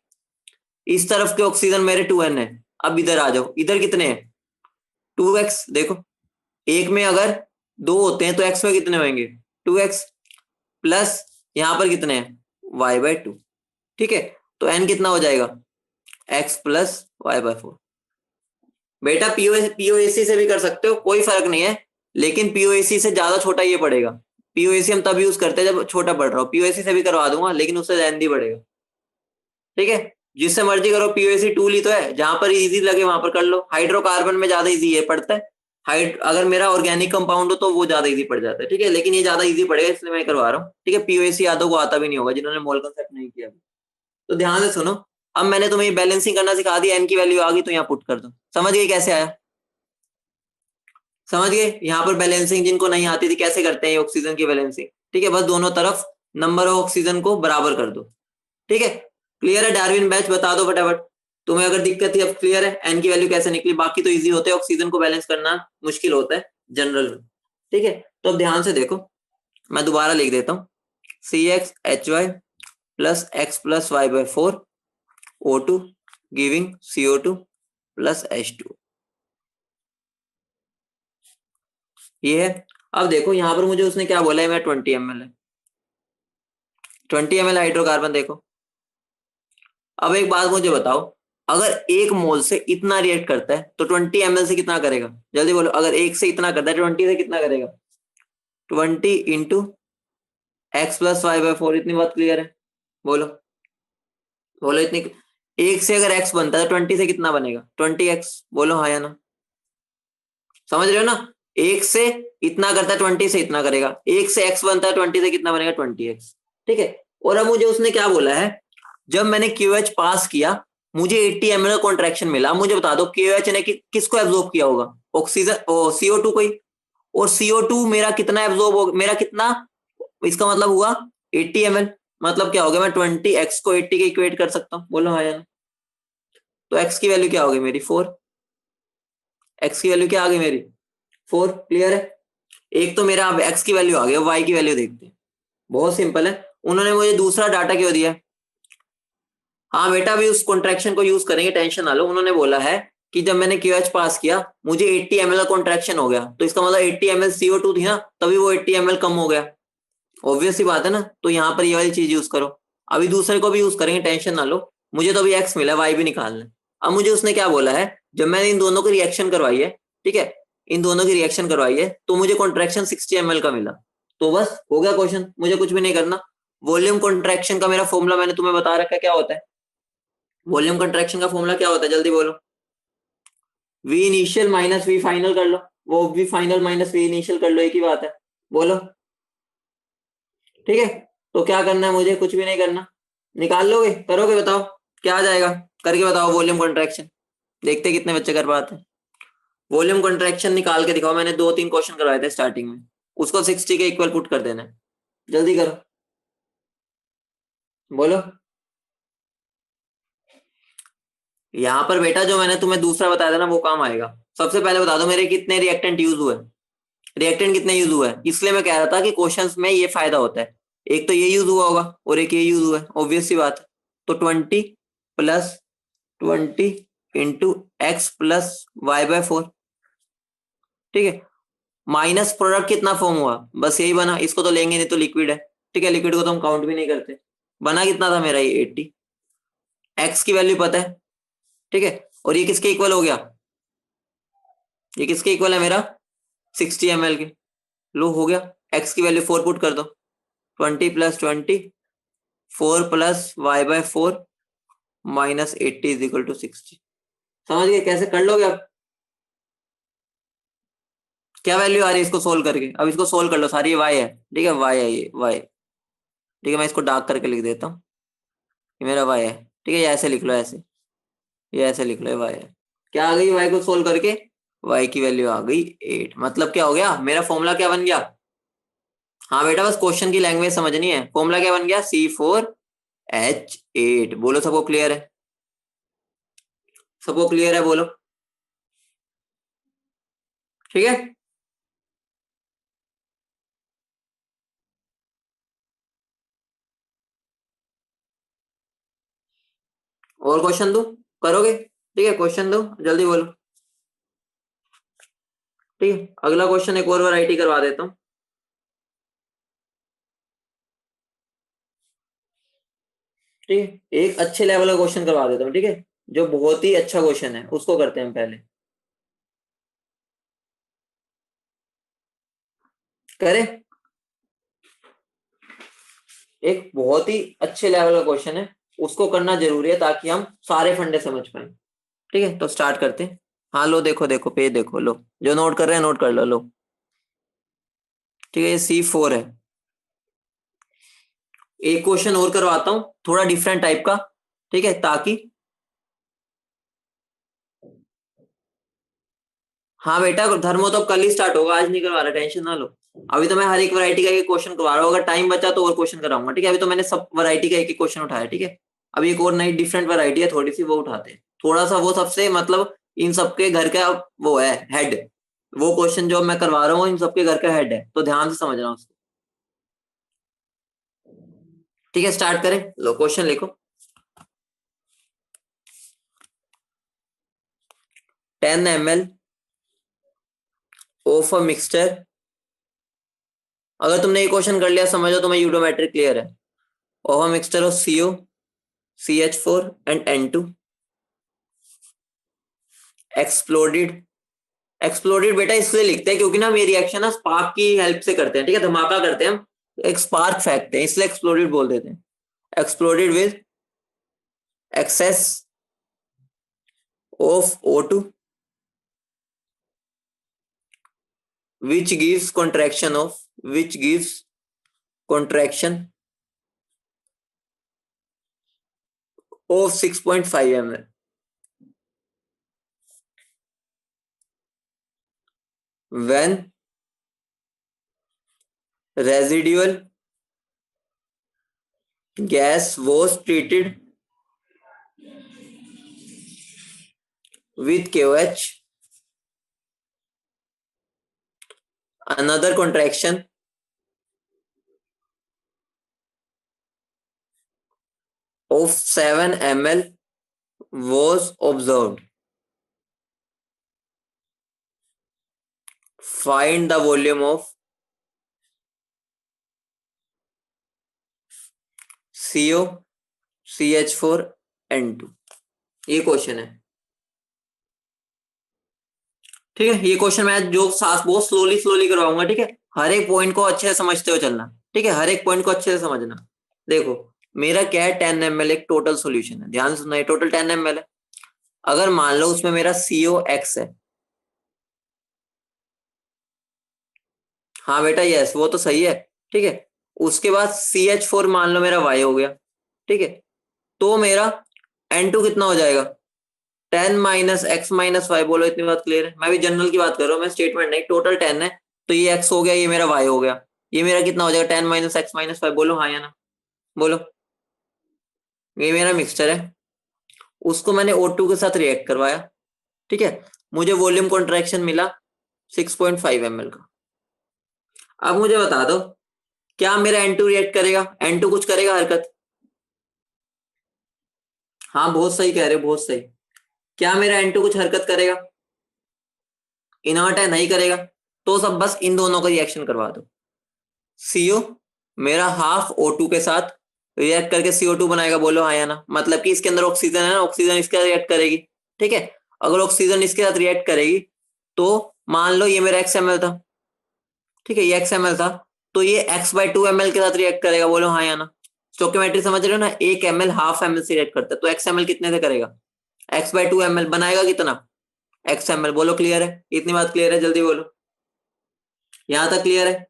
इस तरफ के ऑक्सीजन मेरे 2n है। अब इधर आ जाओ, इधर कितने हैं, 2x। देखो एक में अगर 2 होते हैं तो x में कितने होंगे, 2x प्लस यहाँ पर कितने हैं, y/2, ठीक है। तो n कितना हो जाएगा, x प्लस y/4। बेटा पीओएसी से भी कर सकते हो, कोई फर्क नहीं है, लेकिन पीओएसी से ज्यादा छोटा ये पड़ेगा। पीओएसी हम तब यूज करते हैं जब छोटा पड़ रहा हो, पीओएसी से भी करवा दूंगा लेकिन उससे लेंथी पड़ेगा, ठीक है। जिससे मर्जी करो, पीओएसी टूल ही तो है, जहां पर इजी लगे वहां पर कर लो। हाइड्रोकार्बन में ज्यादा इजी है पड़ता है, अगर मेरा ऑर्गेनिक कंपाउंड हो तो वो ज्यादा इजी पड़ जाता है, ठीक है, लेकिन ये ज्यादा इजी पड़ेगा इसलिए मैं करवा रहा हूँ, ठीक है। पीओएसी यादों को आता भी नहीं होगा जिन्होंने मोल कंसेप्ट नहीं किया। तो ध्यान से सुनो, अब मैंने तुम्हें बैलेंसिंग करना सिखा दिया, एन की वैल्यू आ गई तो यहाँ पुट कर दो। समझ गए कैसे आया, समझ गए। यहाँ पर बैलेंसिंग जिनको नहीं आती थी कैसे करते हैं ऑक्सीजन की बैलेंसिंग, ठीक है, बस दोनों तरफ नंबर ऑफ ऑक्सीजन को बराबर कर दो, ठीक है। क्लियर है, डार्विन बैच बता दो फटाफट। तुम्हें अगर दिक्कत थी अब क्लियर है, एन की वैल्यू कैसे निकली, बाकी तो इजी होते हैं, ऑक्सीजन को बैलेंस करना मुश्किल होता है जनरल में, ठीक है। तो अब ध्यान से देखो, मैं दोबारा लिख देता हूँ, CxHy plus x plus y/4 O2 giving CO2 plus H2, ये है। अब देखो यहाँ पर मुझे उसने क्या बोला है, मेरा 20 ml है, 20 ml हाइड्रोकार्बन। देखो अब एक बात मुझे बताओ, अगर एक मोल से इतना रिएक्ट करता है तो 20 ml से कितना करेगा, जल्दी बोलो। अगर एक से इतना करता है 20 से कितना करेगा, 20 इंटू एक्स प्लस y/4। इतनी बात क्लियर है, बोलो बोलो इतनी। एक से अगर x बनता है 20 से कितना बनेगा, 20x, बोलो हाँ या ना। समझ रहे हो ना, एक से इतना करता है 20 से इतना करेगा, एक से x बनता है 20 से कितना बनेगा, 20x, ठीक है। और अब मुझे उसने क्या बोला है, जब मैंने QH पास किया मुझे 80 ml कॉन्ट्रैक्शन मिला। मुझे बता दो QH ने किसको एब्जॉर्ब किया होगा, ऑक्सीजन CO2 को ही। और CO2 मेरा कितना एब्जॉर्ब हो, मेरा कितना, इसका मतलब हुआ 80 ml। मतलब क्या हो गया, मैं 20x को 80 के इक्वेट कर सकता हूँ, बोलो हाँ या ना। तो x की वैल्यू क्या होगी मेरी, 4। x की वैल्यू क्या आ गई मेरी, 4। क्लियर है, एक तो मेरा अब x की वैल्यू आ गई, y की वैल्यू देखते हैं। बहुत सिंपल है, उन्होंने मुझे दूसरा डाटा क्यों दिया। हाँ बेटा अभी उस कॉन्ट्रैक्शन को यूज करेंगे, टेंशन ना लो। उन्होंने बोला है कि जब मैंने QH पास किया मुझे 80 ml का कॉन्ट्रैक्शन हो गया, तो इसका मतलब 80 ml CO2 थी ना, तभी वो 80 ml कम हो गया। ऑब्वियस सी बात है ना, तो यहाँ पर ये वाली चीज यूज करो। अभी दूसरे को भी यूज करेंगे, टेंशन ना लो। मुझे तो अभी एक्स मिला, वाई भी निकालना है। अब मुझे उसने क्या बोला है, जब मैंने इन दोनों की रिएक्शन करवाई है, ठीक है, इन दोनों की रिएक्शन करवाई है तो मुझे कॉन्ट्रैक्शन 60 ml का मिला। तो बस हो गया क्वेश्चन, मुझे कुछ भी नहीं करना। वॉल्यूम कॉन्ट्रैक्शन का मेरा फॉर्मूला मैंने तुम्हें बता रखा है, क्या होता है वॉल्यूम कॉन्ट्रैक्शन का फॉर्मूला, क्या होता है जल्दी बोलो। V initial minus v final कर लो, वो v final minus we initial कर लो, एक ही बात है, बोलो। ठीक है, तो क्या करना है मुझे, कुछ भी नहीं करना। निकाल लोगे, करोगे, बताओ क्या आ जाएगा, करके बताओ वॉल्यूम कॉन्ट्रैक्शन। देखते कितने बच्चे कर पाते हैं। वॉल्यूम कॉन्ट्रैक्शन निकाल के दिखाओ, मैंने 2-3 क्वेश्चन करवाए थे स्टार्टिंग में, उसको 60 के इक्वल पुट कर देना है। जल्दी करो, बोलो। यहाँ पर बेटा जो मैंने तुम्हें दूसरा बताया था ना वो काम आएगा। सबसे पहले बता दो मेरे कितने रिएक्टेंट यूज हुए, रिएक्टेंट कितने यूज हुआ है, इसलिए मैं कह रहा था कि क्वेश्चंस में ये फायदा होता है। एक तो ये यूज हुआ होगा और एक ये यूज हुआ है, ऑब्वियस सी बात है। तो 20 plus 20 into x plus y/4, ठीक है। माइनस प्रोडक्ट कितना फॉर्म हुआ, बस यही बना, इसको तो लेंगे नहीं तो लिक्विड है, ठीक है, लिक्विड को तो हम काउंट भी नहीं करते। बना कितना था मेरा, ये 80। एक्स की वैल्यू पता है, ठीक है, और ये किसके इक्वल हो गया, ये किसके इक्वल है मेरा, 60 ml के। लो हो गया, एक्स की वैल्यू 4 पुट कर दो, 20 plus 20, 4 plus y/4 minus 80 is equal to 60। समझ गए कैसे कर लोगे आप, क्या वैल्यू आ रही है इसको सोल्व करके। अब इसको सोल्व कर लो, सारी ये y है, ठीक है, y है, ये y, ठीक है। मैं इसको डार्क करके लिख देता हूँ, ये मेरा y है, ठीक है। ये ऐसे लिख लो, ऐसे, ये ऐसे लिख लो, ये y है। क्या आ गई y को सोल्व करके, y की वैल्यू आ गई 8। मतलब क्या हो गया, मेरा फॉर्मूला क्या बन गया, हाँ बेटा, बस क्वेश्चन की लैंग्वेज समझनी है। फॉर्मूला क्या बन गया? C4H8। बोलो सबको क्लियर है? सबको क्लियर है बोलो। ठीक है। और क्वेश्चन दो, करोगे? ठीक है, क्वेश्चन दो, जल्दी बोलो। ठीक है, अगला क्वेश्चन एक और वैरायटी करवा देता हूँ। ठीक है, एक अच्छे लेवल का क्वेश्चन करवा देता हूँ। ठीक है, जो बहुत ही अच्छा क्वेश्चन है उसको करते हैं हम पहले। करें? एक बहुत ही अच्छे लेवल का क्वेश्चन है, उसको करना जरूरी है ताकि हम सारे फंडे समझ पाए। ठीक है, तो स्टार्ट करते हैं। हाँ लो, देखो देखो पेज देखो, लो जो नोट कर रहे हैं नोट कर लो। लो ठीक है, ये C4 है। एक क्वेश्चन और करवाता हूँ थोड़ा डिफरेंट टाइप का। ठीक है, ताकि हाँ बेटा, धर्मो तो कल ही स्टार्ट होगा, आज नहीं करवा रहा, टेंशन ना लो। अभी तो मैं हर एक वैरायटी का एक क्वेश्चन करवा रहा हूँ, अगर टाइम बचा तो और क्वेश्चन कराऊंगा। ठीक है, अभी तो मैंने सब वैरायटी का एक एक क्वेश्चन उठाया। ठीक है, अभी एक और नई डिफरेंट वैरायटी है थोड़ी सी, वो उठाते हैं। थोड़ा सा वो सबसे मतलब इन सबके घर का वो है हेड। वो क्वेश्चन जो मैं करवा रहा हूँ इन सबके घर का हेड है, तो ध्यान से समझना उसको। ठीक है, स्टार्ट करें। लो क्वेश्चन लिखो। 10 ml ऑफ अ मिक्सचर। अगर तुमने ये क्वेश्चन कर लिया समझो तुम्हें यूडोमेट्रिक क्लियर है। Of a mixture of CO, CH4 and N2 exploded. Exploded बेटा इसलिए लिखते हैं क्योंकि ना हम ये रिएक्शन ना स्पार्क की हेल्प से करते हैं। ठीक है, धमाका करते हैं हम, एक स्पार्क फेंकते हैं, इसलिए एक्सप्लोडेड बोल देते हैं। Exploded with excess of O2 which gives contraction of which gives contraction of 6.5 ml when residual gas was treated with KOH. Another contraction of 7 ml was observed. Find the volume of CO, CH4, N2। ये question है। ठीक है, ये question मैं जो सास बहुत slowly slowly करवाऊंगा। ठीक है, हर एक पॉइंट को अच्छे से समझते हुए चलना। ठीक है, हर एक पॉइंट को अच्छे से समझना। देखो मेरा क्या है, 10 ml एक टोटल सॉल्यूशन है, ध्यान से सुनना, ये टोटल 10 ml है। अगर मान लो उसमें मेरा COX है। हाँ बेटा यस, वो तो सही है। ठीक है, उसके बाद CH4 मान लो मेरा Y हो गया। ठीक है, तो मेरा N2 कितना हो जाएगा? 10 - X - Y। बोलो इतनी बात क्लियर है? मैं भी जनरल की बात कर रहा हूँ, मैं स्टेटमेंट नहीं। टोटल 10 है, तो ये X हो गया, ये मेरा Y हो गया। ये मेरा कितना हो जाएगा? 10 - X - Y। बोलो हाँ या ना, बोलो। ये मेरा मिक्सचर है, उसको मैंने O2 के साथ रिएक्ट करवाया। ठीक है, मुझे वॉल्यूम कॉन्ट्रैक्शन मिला 6.5 ml का। अब मुझे बता दो, क्या मेरा N2 रिएक्ट करेगा? N2 कुछ करेगा हरकत? हाँ बहुत सही कह रहे हो, बहुत सही। क्या मेरा N2 कुछ हरकत करेगा? इनर्ट है, नहीं करेगा। तो सब बस इन दोनों का रिएक्शन करवा दो। CO मेरा हाफ O2 के साथ रिएक्ट करके CO2 बनाएगा। बोलो हाँ या ना, मतलब कि इसके अंदर ऑक्सीजन है ना, ऑक्सीजन इसके साथ रिएक्ट करेगी। ठीक है, अगर ऑक्सीजन इसके साथ रिएक्ट करेगी तो मान लो ये मेरा XML था। ठीक है, ये XML था, तो ये X/2 ml के साथ रिएक्ट करेगा। बोलो हाँ या ना। स्टोकियोमेट्री समझ रहे हो ना, 1 ml हाफ ml से रिएक्ट करता है, तो XML कितने से करेगा? X/2 ml बनाएगा कितना? XML। बोलो क्लियर है? इतनी बात क्लियर है? जल्दी बोलो। यहां तक क्लियर है?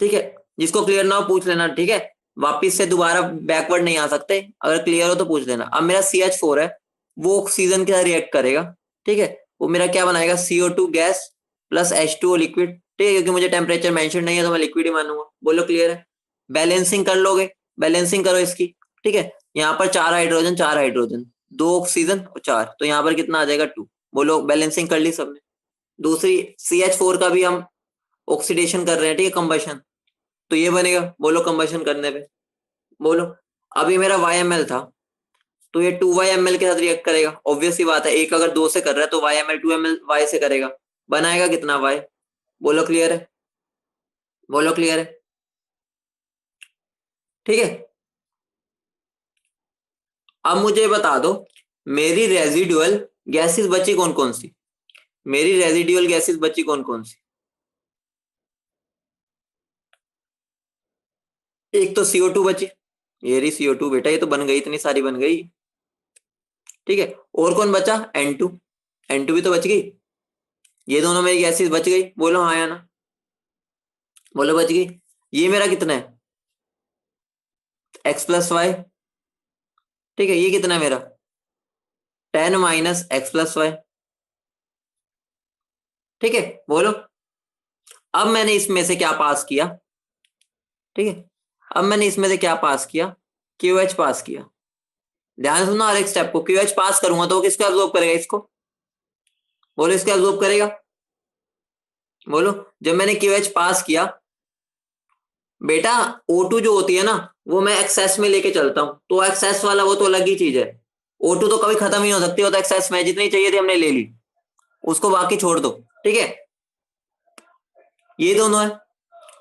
ठीक है, जिसको क्लियर ना हो पूछ लेना। ठीक है, वापिस से दोबारा बैकवर्ड नहीं आ सकते, अगर क्लियर हो तो पूछ लेना। अब मेरा CH4 है, वो ऑक्सीजन के साथ रिएक्ट करेगा। ठीक है, वो मेरा क्या बनाएगा? CO2 gas plus H2O liquid. ठीक है, क्योंकि मुझे टेम्परेचर मेंशन नहीं है तो मैं लिक्विड ही मानूंगा। बोलो क्लियर है? बैलेंसिंग कर लोगे, बैलेंसिंग करो इसकी। ठीक है, यहाँ पर 4 हाइड्रोजन 4 हाइड्रोजन, 2 ऑक्सीजन और 4, तो यहाँ पर कितना आ जाएगा 2। बोलो बैलेंसिंग कर ली सबने। दूसरी CH4 का भी हम ऑक्सीडेशन कर रहे हैं, ठीक है, कंबशन, तो ये बनेगा। बोलो कंबशन करने पे, बोलो। अभी मेरा YML था, तो ये 2YML के साथ रिएक्ट करेगा, ऑब्वियस सी बात है, एक अगर 2 से कर रहा है तो YML 2ML Y से करेगा, बनाएगा कितना Y। बोलो क्लियर है? बोलो क्लियर है? ठीक है, अब मुझे बता दो मेरी रेजिडुअल गैसेस बची कौन कौन सी। मेरी रेजिडुअल गैसेस बची कौन कौन सी? एक तो CO2 बची, ये रही CO2 बेटा, ये तो बन गई, इतनी सारी बन गई। ठीक है, और कौन बचा? N2, N2 भी तो बच गई। ये दोनों मेरी गैसेस बच गई, बोलो हाँ या ना। बोलो बच गई। ये मेरा कितना है? X+Y। ठीक है, ये कितना है मेरा? 10 - X+Y। ठीक है, बोलो। अब मैंने इसमें से क्या पास किया? ठीक है, अब मैंने इसमें से क्या पास किया? QH पास किया। ध्यान से सुनो हर एक स्टेप को। QH पास करूंगा तो वो किसको एब्जॉर्ब करेगा? इसको। बोलो, इसको एब्जॉर्ब करेगा। बोलो, जब मैंने QH पास किया बेटा, O2 जो होती है ना, वो मैं एक्सेस में लेके चलता हूं, तो एक्सेस वाला वो तो अलग ही चीज है। O2 तो कभी खत्म ही हो सकती, वो तो एक्सेस में जितनी चाहिए थी हमने ले ली, उसको बाकी छोड़ दो। ठीक है, ये दोनों है।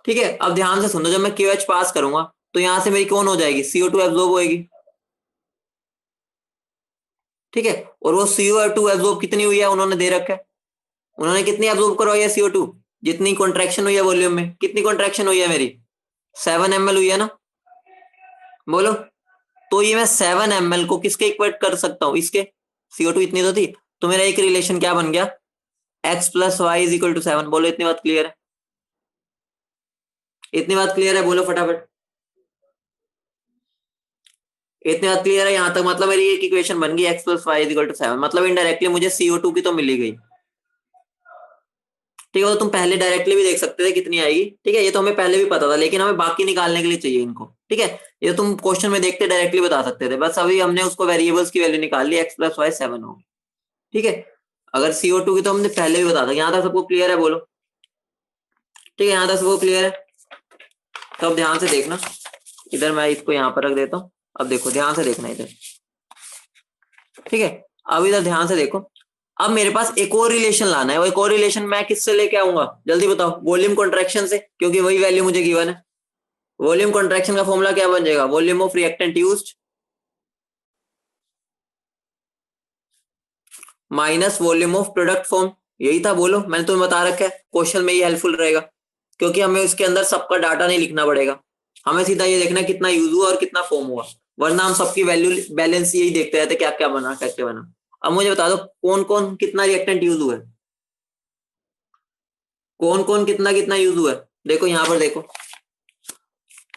ठीक है, अब ध्यान से सुनो, जब मैं QH पास करूंगा तो यहां से मेरी कौन हो जाएगी? CO2 एब्जॉर्ब होएगी। ठीक है, और वो CO2 एब्जॉर्ब कितनी हुई है उन्होंने दे रखा है। उन्होंने कितनी एब्जॉर्ब करवाई है CO2? जितनी कॉन्ट्रैक्शन हुई है वॉल्यूम में, कितनी कॉन्ट्रैक्शन हुई है मेरी? 7 ml हुई है ना। बोलो, तो ये मैं 7 ml को किसके इक्वेट कर सकता हूँ? इसके। CO2 इतनी तो थी, तो मेरा एक रिलेशन क्या बन गया? X+Y = 7। बोलो, इतनी बात क्लियर है? इतनी बात क्लियर है? बोलो फटाफट। इतनी बात क्लियर है यहां तक? मतलब मेरी एक इक्वेशन बन गई X+Y = 7, मतलब इनडायरेक्टली मुझे CO2 की तो मिली गई। ठीक है, तो तुम पहले डायरेक्टली भी देख सकते थे कितनी आएगी। ठीक है, ये तो हमें पहले भी पता था, लेकिन हमें बाकी निकालने के लिए चाहिए इनको। ठीक है, ये तुम क्वेश्चन में देखते डायरेक्टली बता सकते थे, बस अभी हमने उसको वेरिएबल्स की वैल्यू निकाल ली, X+Y 7 हो। ठीक है, अगर CO2 की तो हमने पहले भी बता था। यहाँ तक सबको क्लियर है? बोलो। ठीक है, यहाँ तक सबको क्लियर है? तो अब ध्यान से देखना, इधर मैं इसको यहाँ पर रख देता हूँ। अब देखो, ध्यान से देखना इधर। ठीक है, अब इधर ध्यान से देखो। अब मेरे पास एक और रिलेशन लाना है, वो एक और रिलेशन मैं किससे लेके आऊंगा? जल्दी बताओ। वॉल्यूम कॉन्ट्रैक्शन से, क्योंकि वही वैल्यू मुझे गिवन है। वॉल्यूम कॉन्ट्रैक्शन का फॉर्मूला क्या बन जाएगा? Volume of reactant used minus volume of product form. यही था। बोलो, मैंने तुम्हें बता रखा है, क्वेश्चन में ये हेल्पफुल रहेगा, क्योंकि हमें उसके अंदर सबका डाटा नहीं लिखना पड़ेगा। हमें सीधा ये देखना है कितना यूज हुआ और कितना फॉर्म हुआ, वरना हम सबकी वैल्यू बैलेंस यही देखते रहते क्या क्या बना, क्या क्या बना। अब मुझे बता दो कौन कौन कितना रिएक्टेंट यूज हुआ है, कौन कौन कितना कितना यूज हुआ है। देखो यहाँ पर देखो,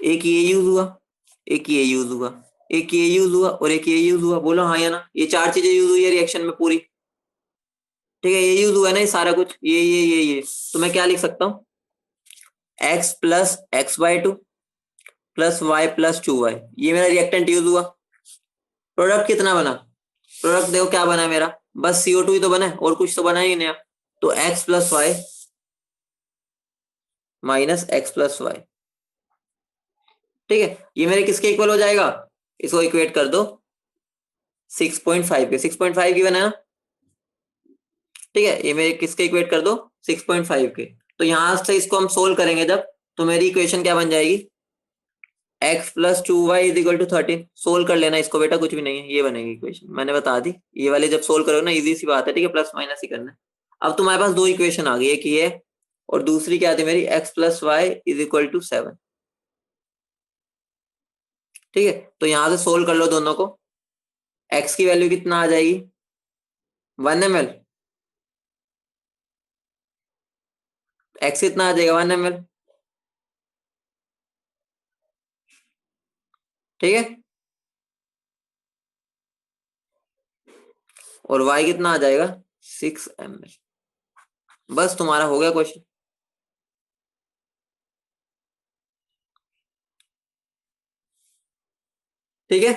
एक ये यूज हुआ, एक ये यूज हुआ, एक ये यूज हुआ और एक ये यूज हुआ। बोलो हाँ या ना। ये 4 चीजें यूज हुई है रिएक्शन में पूरी। ठीक है, ये यूज हुआ है ना, ये सारा कुछ, ये तो मैं क्या लिख सकता हूँ? X+X/2 प्लस Y+2Y, ये मेरा रिएक्टेंट यूज हुआ। प्रोडक्ट कितना बना? प्रोडक्ट देखो क्या बना है मेरा, बस CO2 ही तो बना है, और कुछ तो बना ही नहीं। तो X+Y - X+Y। ठीक है, ये मेरे किसके इक्वल हो जाएगा? इसको इक्वेट कर दो 6.5 के। 6.5 की बना है ना। ठीक है, ये मेरे किसके इक्वेट कर दो? 6.5 के। तो यहां से इसको हम सोल्व करेंगे जब, तो मेरी इक्वेशन क्या बन जाएगी? X+2Y = 13। सोल्व कर लेना इसको बेटा, कुछ भी नहीं है, ये बनेगी इक्वेशन, मैंने बता दी। ये वाले जब सोल्व करोगे ना, इजी सी बात है। ठीक है, प्लस माइनस ही करना है। अब तुम्हारे पास दो इक्वेशन आ गई, एक ये और दूसरी क्या थी मेरी? X+Y = 7। ठीक है, तो यहां से सोल्व कर लो दोनों को। X की वैल्यू कितना आ जाएगी? 1 ml। X कितना आ जाएगा? 1 ml। ठीक है, और Y कितना आ जाएगा? 6 ml। बस तुम्हारा हो गया क्वेश्चन। ठीक है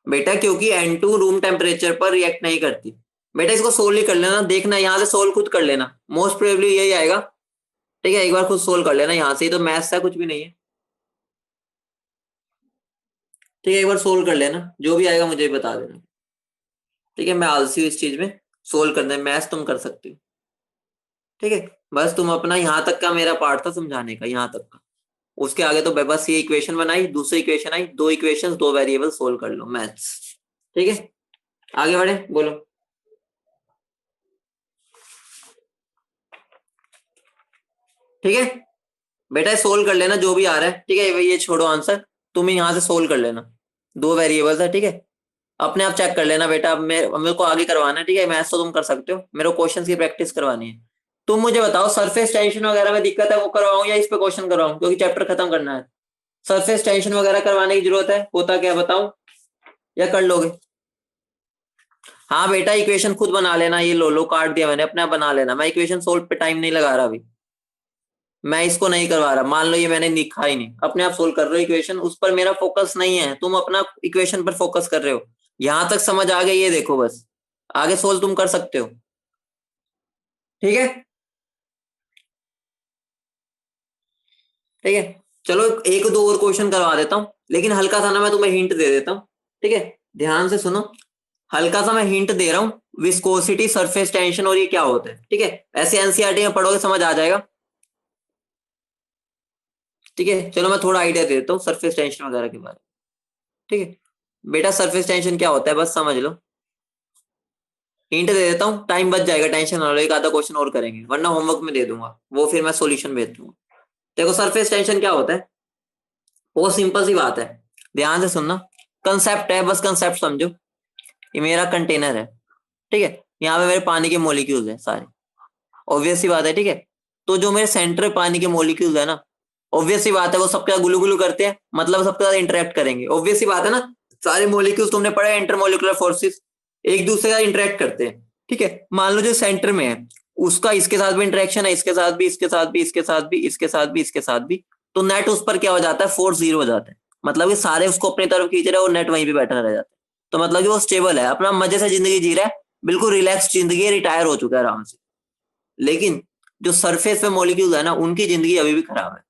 बेटा, क्योंकि N2 रूम टेम्परेचर पर रिएक्ट नहीं करती। बेटा इसको सोल्व ही कर लेना, देखना यहाँ से सोल्व खुद कर लेना, मोस्ट प्रोबेबली यही आएगा। ठीक है, एक बार खुद सोल्व कर लेना, यहाँ से ही तो मैथ्स है, कुछ भी नहीं है। ठीक है, एक बार सोल्व कर लेना, जो भी आएगा मुझे बता देना। ठीक है, मैं आलसी हूँ इस चीज में, सोल्व करने मैथ्स तुम कर सकती हो। ठीक है, बस तुम अपना यहाँ तक का मेरा पार्ट था समझाने का, यहाँ तक का। उसके आगे तो बस ये इक्वेशन बनाई, दूसरी इक्वेशन आई, दो इक्वेशन दो वेरिएबल सोल्व कर लो मैथ्स। ठीक है, आगे बढ़े, बोलो। ठीक है बेटा, सोल्व कर लेना जो भी आ रहा है। ठीक है, ये छोड़ो आंसर, तुम यहाँ से सोल्व कर लेना, दो वेरिएबल्स है। ठीक है, अपने आप चेक कर लेना बेटा, अब मेरे को आगे करवाना है। ठीक है, मैथ्स तो तुम कर सकते हो, मेरे को क्वेश्चंस की प्रैक्टिस करवानी है। तुम मुझे बताओ, सरफेस टेंशन वगैरह में दिक्कत है वो करवाऊं या इस पे क्वेश्चन करवाऊं, क्योंकि चैप्टर खत्म करना है। सरफेस टेंशन वगैरह करवाने की जरूरत है, होता क्या बताऊं, या कर लोगे? हाँ बेटा, इक्वेशन खुद बना लेना, ये लो लो काट दिया मैंने, अपने आप बना लेना, मैं इक्वेशन सोल्व पे टाइम नहीं लगा रहा अभी, मैं इसको नहीं करवा रहा। मान लो ये मैंने लिखा ही नहीं, अपने आप सोल्व कर रहे हो इक्वेशन, उस पर मेरा फोकस नहीं है, तुम अपना इक्वेशन पर फोकस कर रहे हो। यहां तक समझ आ गई, ये देखो बस, आगे सोल्व तुम कर सकते हो। ठीक है, ठीक है, चलो एक दो और क्वेश्चन करवा देता हूँ, लेकिन हल्का सा ना मैं तुम्हें हिंट दे देता हूँ। ठीक है, ध्यान से सुनो, हल्का सा मैं हिंट दे रहा हूँ, विस्कोसिटी, सरफेस टेंशन और ये क्या होता है। ठीक है, ऐसे एनसीईआरटी में पढ़ोगे समझ आ जाएगा। ठीक है, चलो मैं थोड़ा आइडिया दे देता हूँ सरफेस टेंशन वगैरह के बारे में। ठीक है बेटा, सरफेस टेंशन क्या होता है बस समझ लो, हिंट दे देता हूँ, टाइम बच जाएगा, टेंशन ना लो, एक आधा क्वेश्चन और करेंगे, वरना होमवर्क में दे दूंगा वो, फिर मैं सॉल्यूशन भेज दूंगा। देखो सरफेस टेंशन क्या होता है, वो सिंपल सी बात है, ध्यान से सुनना, कंसेप्ट है, बस कंसेप्ट समझो। ये मेरा कंटेनर है, ठीक है, यहाँ पे मेरे पानी के मोलिक्यूल्स हैं सारे, ऑब्वियस सी बात है। ठीक है, तो जो मेरे सेंटर पानी के मोलिक्यूल्स है ना, ऑब्वियस सी बात है वो सबके साथ गुलू गुलू करते हैं, मतलब सबके साथ इंटरेक्ट करेंगे, ऑब्वियस सी बात है ना। सारे मोलिक्यूल्स तुमने पढ़े, इंटरमोलिकुलर फोर्सेस, एक दूसरे का इंटरेक्ट करते हैं। ठीक है, मान लो जो सेंटर में है उसका इसके साथ भी इंटरेक्शन है, इसके साथ भी, इसके साथ भी, इसके साथ भी, इसके साथ भी, इसके साथ भी, तो नेट उस पर क्या हो जाता है, फोर्स जीरो हो जाता है, मतलब कि सारे उसको अपनी तरफ खींच रहे हैं और नेट वहीं पे बैठा रह जाता है। तो मतलब कि वो स्टेबल है, अपना मजे से जिंदगी जी रहा है, बिल्कुल रिलैक्स जिंदगी है, रिटायर हो चुका है आराम से। लेकिन जो सरफेस पे मॉलिक्यूल है ना, उनकी जिंदगी अभी भी खराब है,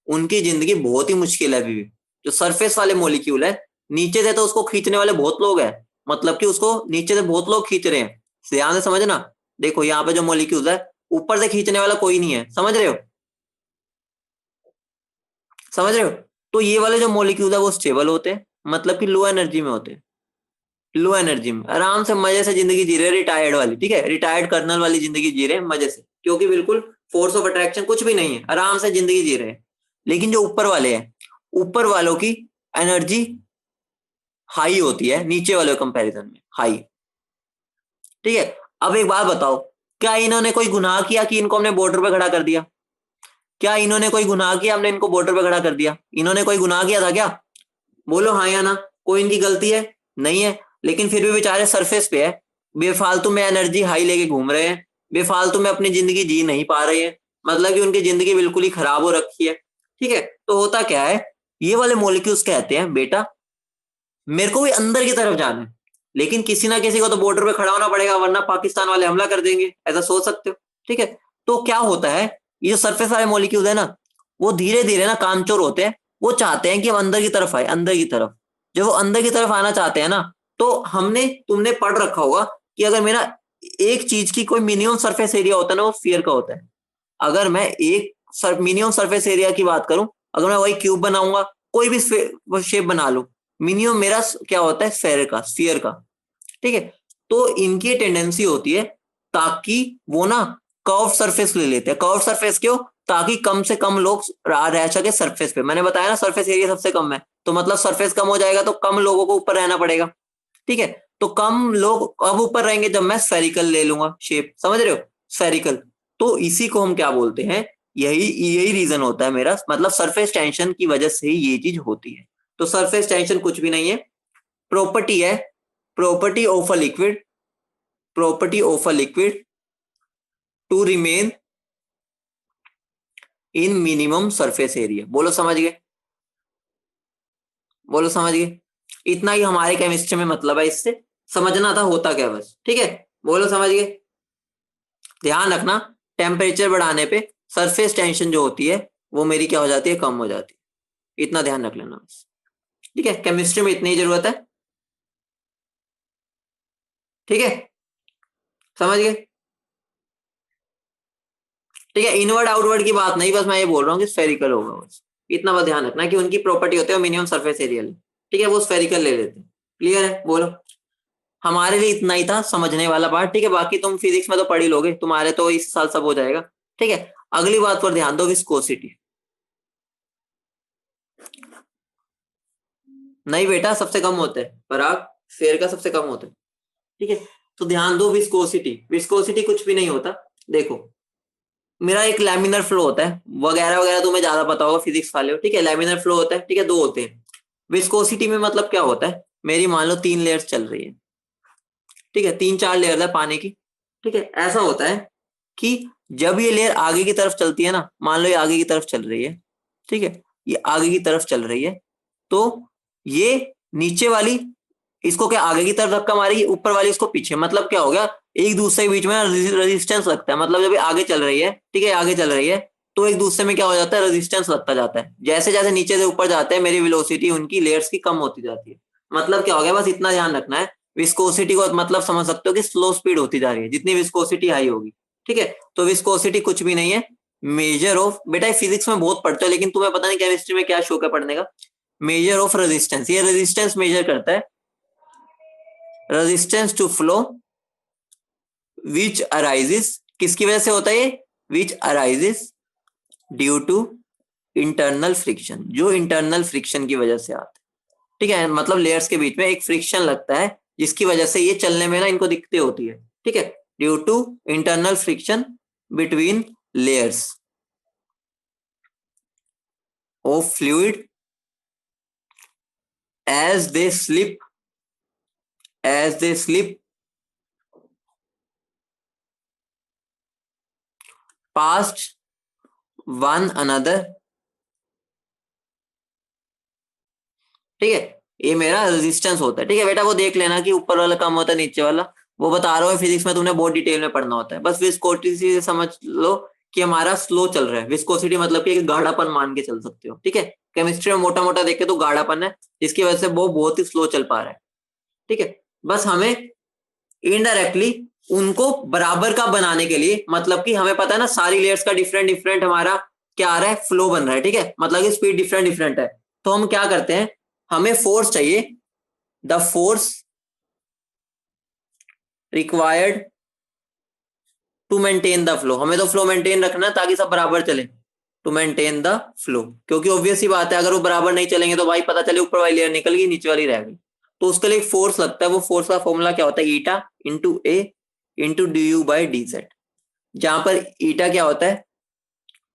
उनकी जिंदगी बहुत ही मुश्किल है अभी भी। जो सरफेस वाले मॉलिक्यूल है, नीचे से तो उसको खींचने वाले बहुत लोग हैं, मतलब कि उसको नीचे से बहुत लोग खींच रहे हैं, ध्यान से समझना। देखो यहाँ पे जो मॉलिक्यूल है, ऊपर से खींचने वाला कोई नहीं है, समझ रहे हो, समझ रहे हो। तो ये वाले जो मॉलिक्यूल है वो स्टेबल होते हैं, मतलब कि लो एनर्जी में होते हैं, लो एनर्जी में आराम से मजे से जिंदगी जी रहे हैं, रिटायर्ड वाली, ठीक है, रिटायर्ड कर्नल वाली जिंदगी जी रहे हैं मजे से, क्योंकि बिल्कुल फोर्स ऑफ अट्रैक्शन कुछ भी नहीं है, आराम से जिंदगी जी रहे हैं। लेकिन जो ऊपर वाले हैं, ऊपर वालों की एनर्जी हाई होती है नीचे वाले कंपैरिजन में, हाई। ठीक है, अब एक बात बताओ, क्या इन्होंने कोई गुनाह किया कि इनको हमने बॉर्डर पे खड़ा कर दिया? क्या इन्होंने कोई गुनाह किया, हमने इनको बॉर्डर पे खड़ा कर दिया? इन्होंने कोई गुनाह किया था क्या? बोलो हाँ या ना, कोई इनकी गलती है? नहीं है, लेकिन फिर भी बेचारे सरफेस पे है, बेफालतू में एनर्जी हाई लेके घूम रहे हैं, बेफालतू में अपनी जिंदगी जी नहीं पा रहे हैं, मतलब कि उनकी जिंदगी बिल्कुल ही खराब हो रखी है। ठीक है, तो होता क्या है, ये वाले मॉलिक्यूल्स कहते हैं बेटा मेरे को भी अंदर की तरफ जाना है, लेकिन किसी ना किसी को तो बॉर्डर पे खड़ा होना पड़ेगा, वरना पाकिस्तान वाले हमला कर देंगे, ऐसा सोच सकते हो। ठीक है, तो क्या होता है, ये जो सरफेस वाले मॉलिक्यूल है ना, वो धीरे धीरे ना कामचोर होते हैं, वो चाहते हैं कि हम अंदर की तरफ आए, अंदर की तरफ। जब वो अंदर की तरफ आना चाहते हैं ना, तो हमने तुमने पढ़ रखा होगा कि अगर मेरा एक चीज की कोई मिनिमम सरफेस एरिया होता है ना, वो स्फीयर का होता है। अगर मैं एक मिनिमम सरफेस एरिया की बात करूं, अगर मैं वही क्यूब बनाऊंगा, कोई भी शेप बना लूं, मिनिमम मेरा क्या होता है, स्फेयर का, स्फीयर का। ठीक है, तो इनकी टेंडेंसी होती है ताकि वो ना कर्व सरफेस ले लेते हैं। कर्व सरफेस क्यों? ताकि कम से कम लोग रह सके सरफेस पे, मैंने बताया ना सरफेस एरिया सबसे कम है, तो मतलब सरफेस कम हो जाएगा तो कम लोगों को ऊपर रहना पड़ेगा। ठीक है, तो कम लोग अब ऊपर रहेंगे जब मैं स्फेरिकल ले लूंगा शेप, समझ रहे हो, स्फेरिकल। तो इसी को हम क्या बोलते हैं, यही यही रीजन होता है मेरा, मतलब सरफेस टेंशन की वजह से ही ये चीज होती है। तो सरफेस टेंशन कुछ भी नहीं है, प्रॉपर्टी है, property of a liquid, property of a liquid to remain in minimum surface area. बोलो समझ गए? बोलो समझ गए? इतना ही हमारे केमिस्ट्री में मतलब है, इससे समझना था होता क्या बस। ठीक है, बोलो समझ गए? ध्यान रखना, टेम्परेचर बढ़ाने पे सरफेस टेंशन जो होती है वो मेरी क्या हो जाती है, कम हो जाती है। इतना ध्यान रख लेना बस। ठीक है, केमिस्ट्री में इतनी ही जरूरत है। ठीक है, समझ गए? ठीक है, इनवर्ड आउटवर्ड की बात नहीं, बस मैं ये बोल रहा हूँ कि स्फेरिकल होगा बस। इतना बस ध्यान रखना कि उनकी प्रॉपर्टी होती है मिनिमम सरफेस एरिया ले। ठीक है, वो स्फेरिकल ले लेते हैं। क्लियर है? बोलो। हमारे लिए इतना ही था समझने वाला पार्ट। ठीक है, बाकी तुम फिजिक्स में तो पढ़ ही लोगे, तुम्हारे तो इस साल सब हो जाएगा। ठीक है, अगली बात पर ध्यान दो, विस्कोसिटी। नहीं बेटा, सबसे कम होते हैं पराग, शेर का सबसे कम होता है। ठीक है, तो ध्यान दो, विस्कोसिटी। विस्कोसिटी कुछ भी नहीं होता। देखो, मेरा एक लैमिनर फ्लो होता है, वगैरह वगैरह तुम्हें ज्यादा पता होगा, फिजिक्स वाले हो। ठीक है, लैमिनर फ्लो होता है। ठीक है, दो होते हैं। विस्कोसिटी में मतलब क्या होता है, मेरी मान लो 3 लेयर्स चल रही है। ठीक है, 3-4 लेयर है पानी की। ठीक है, ऐसा होता है कि जब ये लेयर आगे की तरफ चलती है ना, मान लो ये आगे की तरफ चल रही है। ठीक है, ये आगे की तरफ चल रही है, तो ये नीचे वाली इसको क्या आगे की तरफ धक्का मारेगी, ऊपर वाली इसको पीछे। मतलब क्या हो गया, एक दूसरे के बीच में रेजिस्टेंस लगता है। मतलब जब ये आगे चल रही है, ठीक है, आगे चल रही है, तो एक दूसरे में क्या हो जाता है, रेजिस्टेंस लगता जाता है। जैसे जैसे नीचे से ऊपर जाते हैं, मेरी वेलोसिटी उनकी लेयर्स की कम होती जाती है। मतलब क्या हो गया, बस इतना ध्यान रखना है। विस्कोसिटी को मतलब समझ सकते हो कि स्लो स्पीड होती जा रही है जितनी विस्कोसिटी हाई होगी। ठीक है, तो विस्कोसिटी कुछ भी नहीं है, मेजर ऑफ, बेटा फिजिक्स में बहुत पढ़ते हो लेकिन तुम्हें पता नहीं केमिस्ट्री में क्या शौक है पढ़ने का। मेजर ऑफ रेजिस्टेंस, ये रेजिस्टेंस मेजर करता है, resistance to flow which arises, किसकी वजह से होता है ये, which arises due to internal friction, जो इंटरनल फ्रिक्शन की वजह से आता है। ठीक है, मतलब लेयर्स के बीच में एक फ्रिक्शन लगता है जिसकी वजह से ये चलने में ना इनको दिक्कतें होती है। ठीक है, due to internal friction between layers of fluid as they slip as they slip past one another। ठीक है, ये मेरा रेजिस्टेंस होता है। ठीक है बेटा, वो देख लेना कि ऊपर वाला कम होता है नीचे वाला, वो बता रहा हूँ फिजिक्स में तुमने बहुत डिटेल में पढ़ना होता है। बस विस्कोसिटी से समझ लो कि हमारा स्लो चल रहा है। विस्कोसिटी मतलब कि एक गाढ़ापन मान के चल सकते हो। ठीक है, केमिस्ट्री में मोटा मोटा देखे तो गाढ़ापन है, जिसकी वजह से वो बहुत ही स्लो चल पा रहा है। ठीक है, बस हमें इनडायरेक्टली उनको बराबर का बनाने के लिए, मतलब कि हमें पता है ना सारी लेयर्स का डिफरेंट डिफरेंट हमारा क्या आ रहा है, फ्लो बन रहा है। ठीक है, मतलब कि स्पीड डिफरेंट डिफरेंट है, तो हम क्या करते हैं, हमें फोर्स चाहिए, the force required to maintain the flow. हमें तो फ्लो मेंटेन रखना है ताकि सब बराबर चले, टू मेंटेन द फ्लो। क्योंकि ऑब्वियस ही बात है, अगर वो बराबर नहीं चलेंगे तो भाई पता चले ऊपर वाली लेयर निकल गई, नीचे वाली रह गई। तो उसके लिए एक फोर्स लगता है, वो फोर्स का फॉर्मूला क्या होता है, eta into A into D you by D Z. जहां पर ईटा क्या होता है,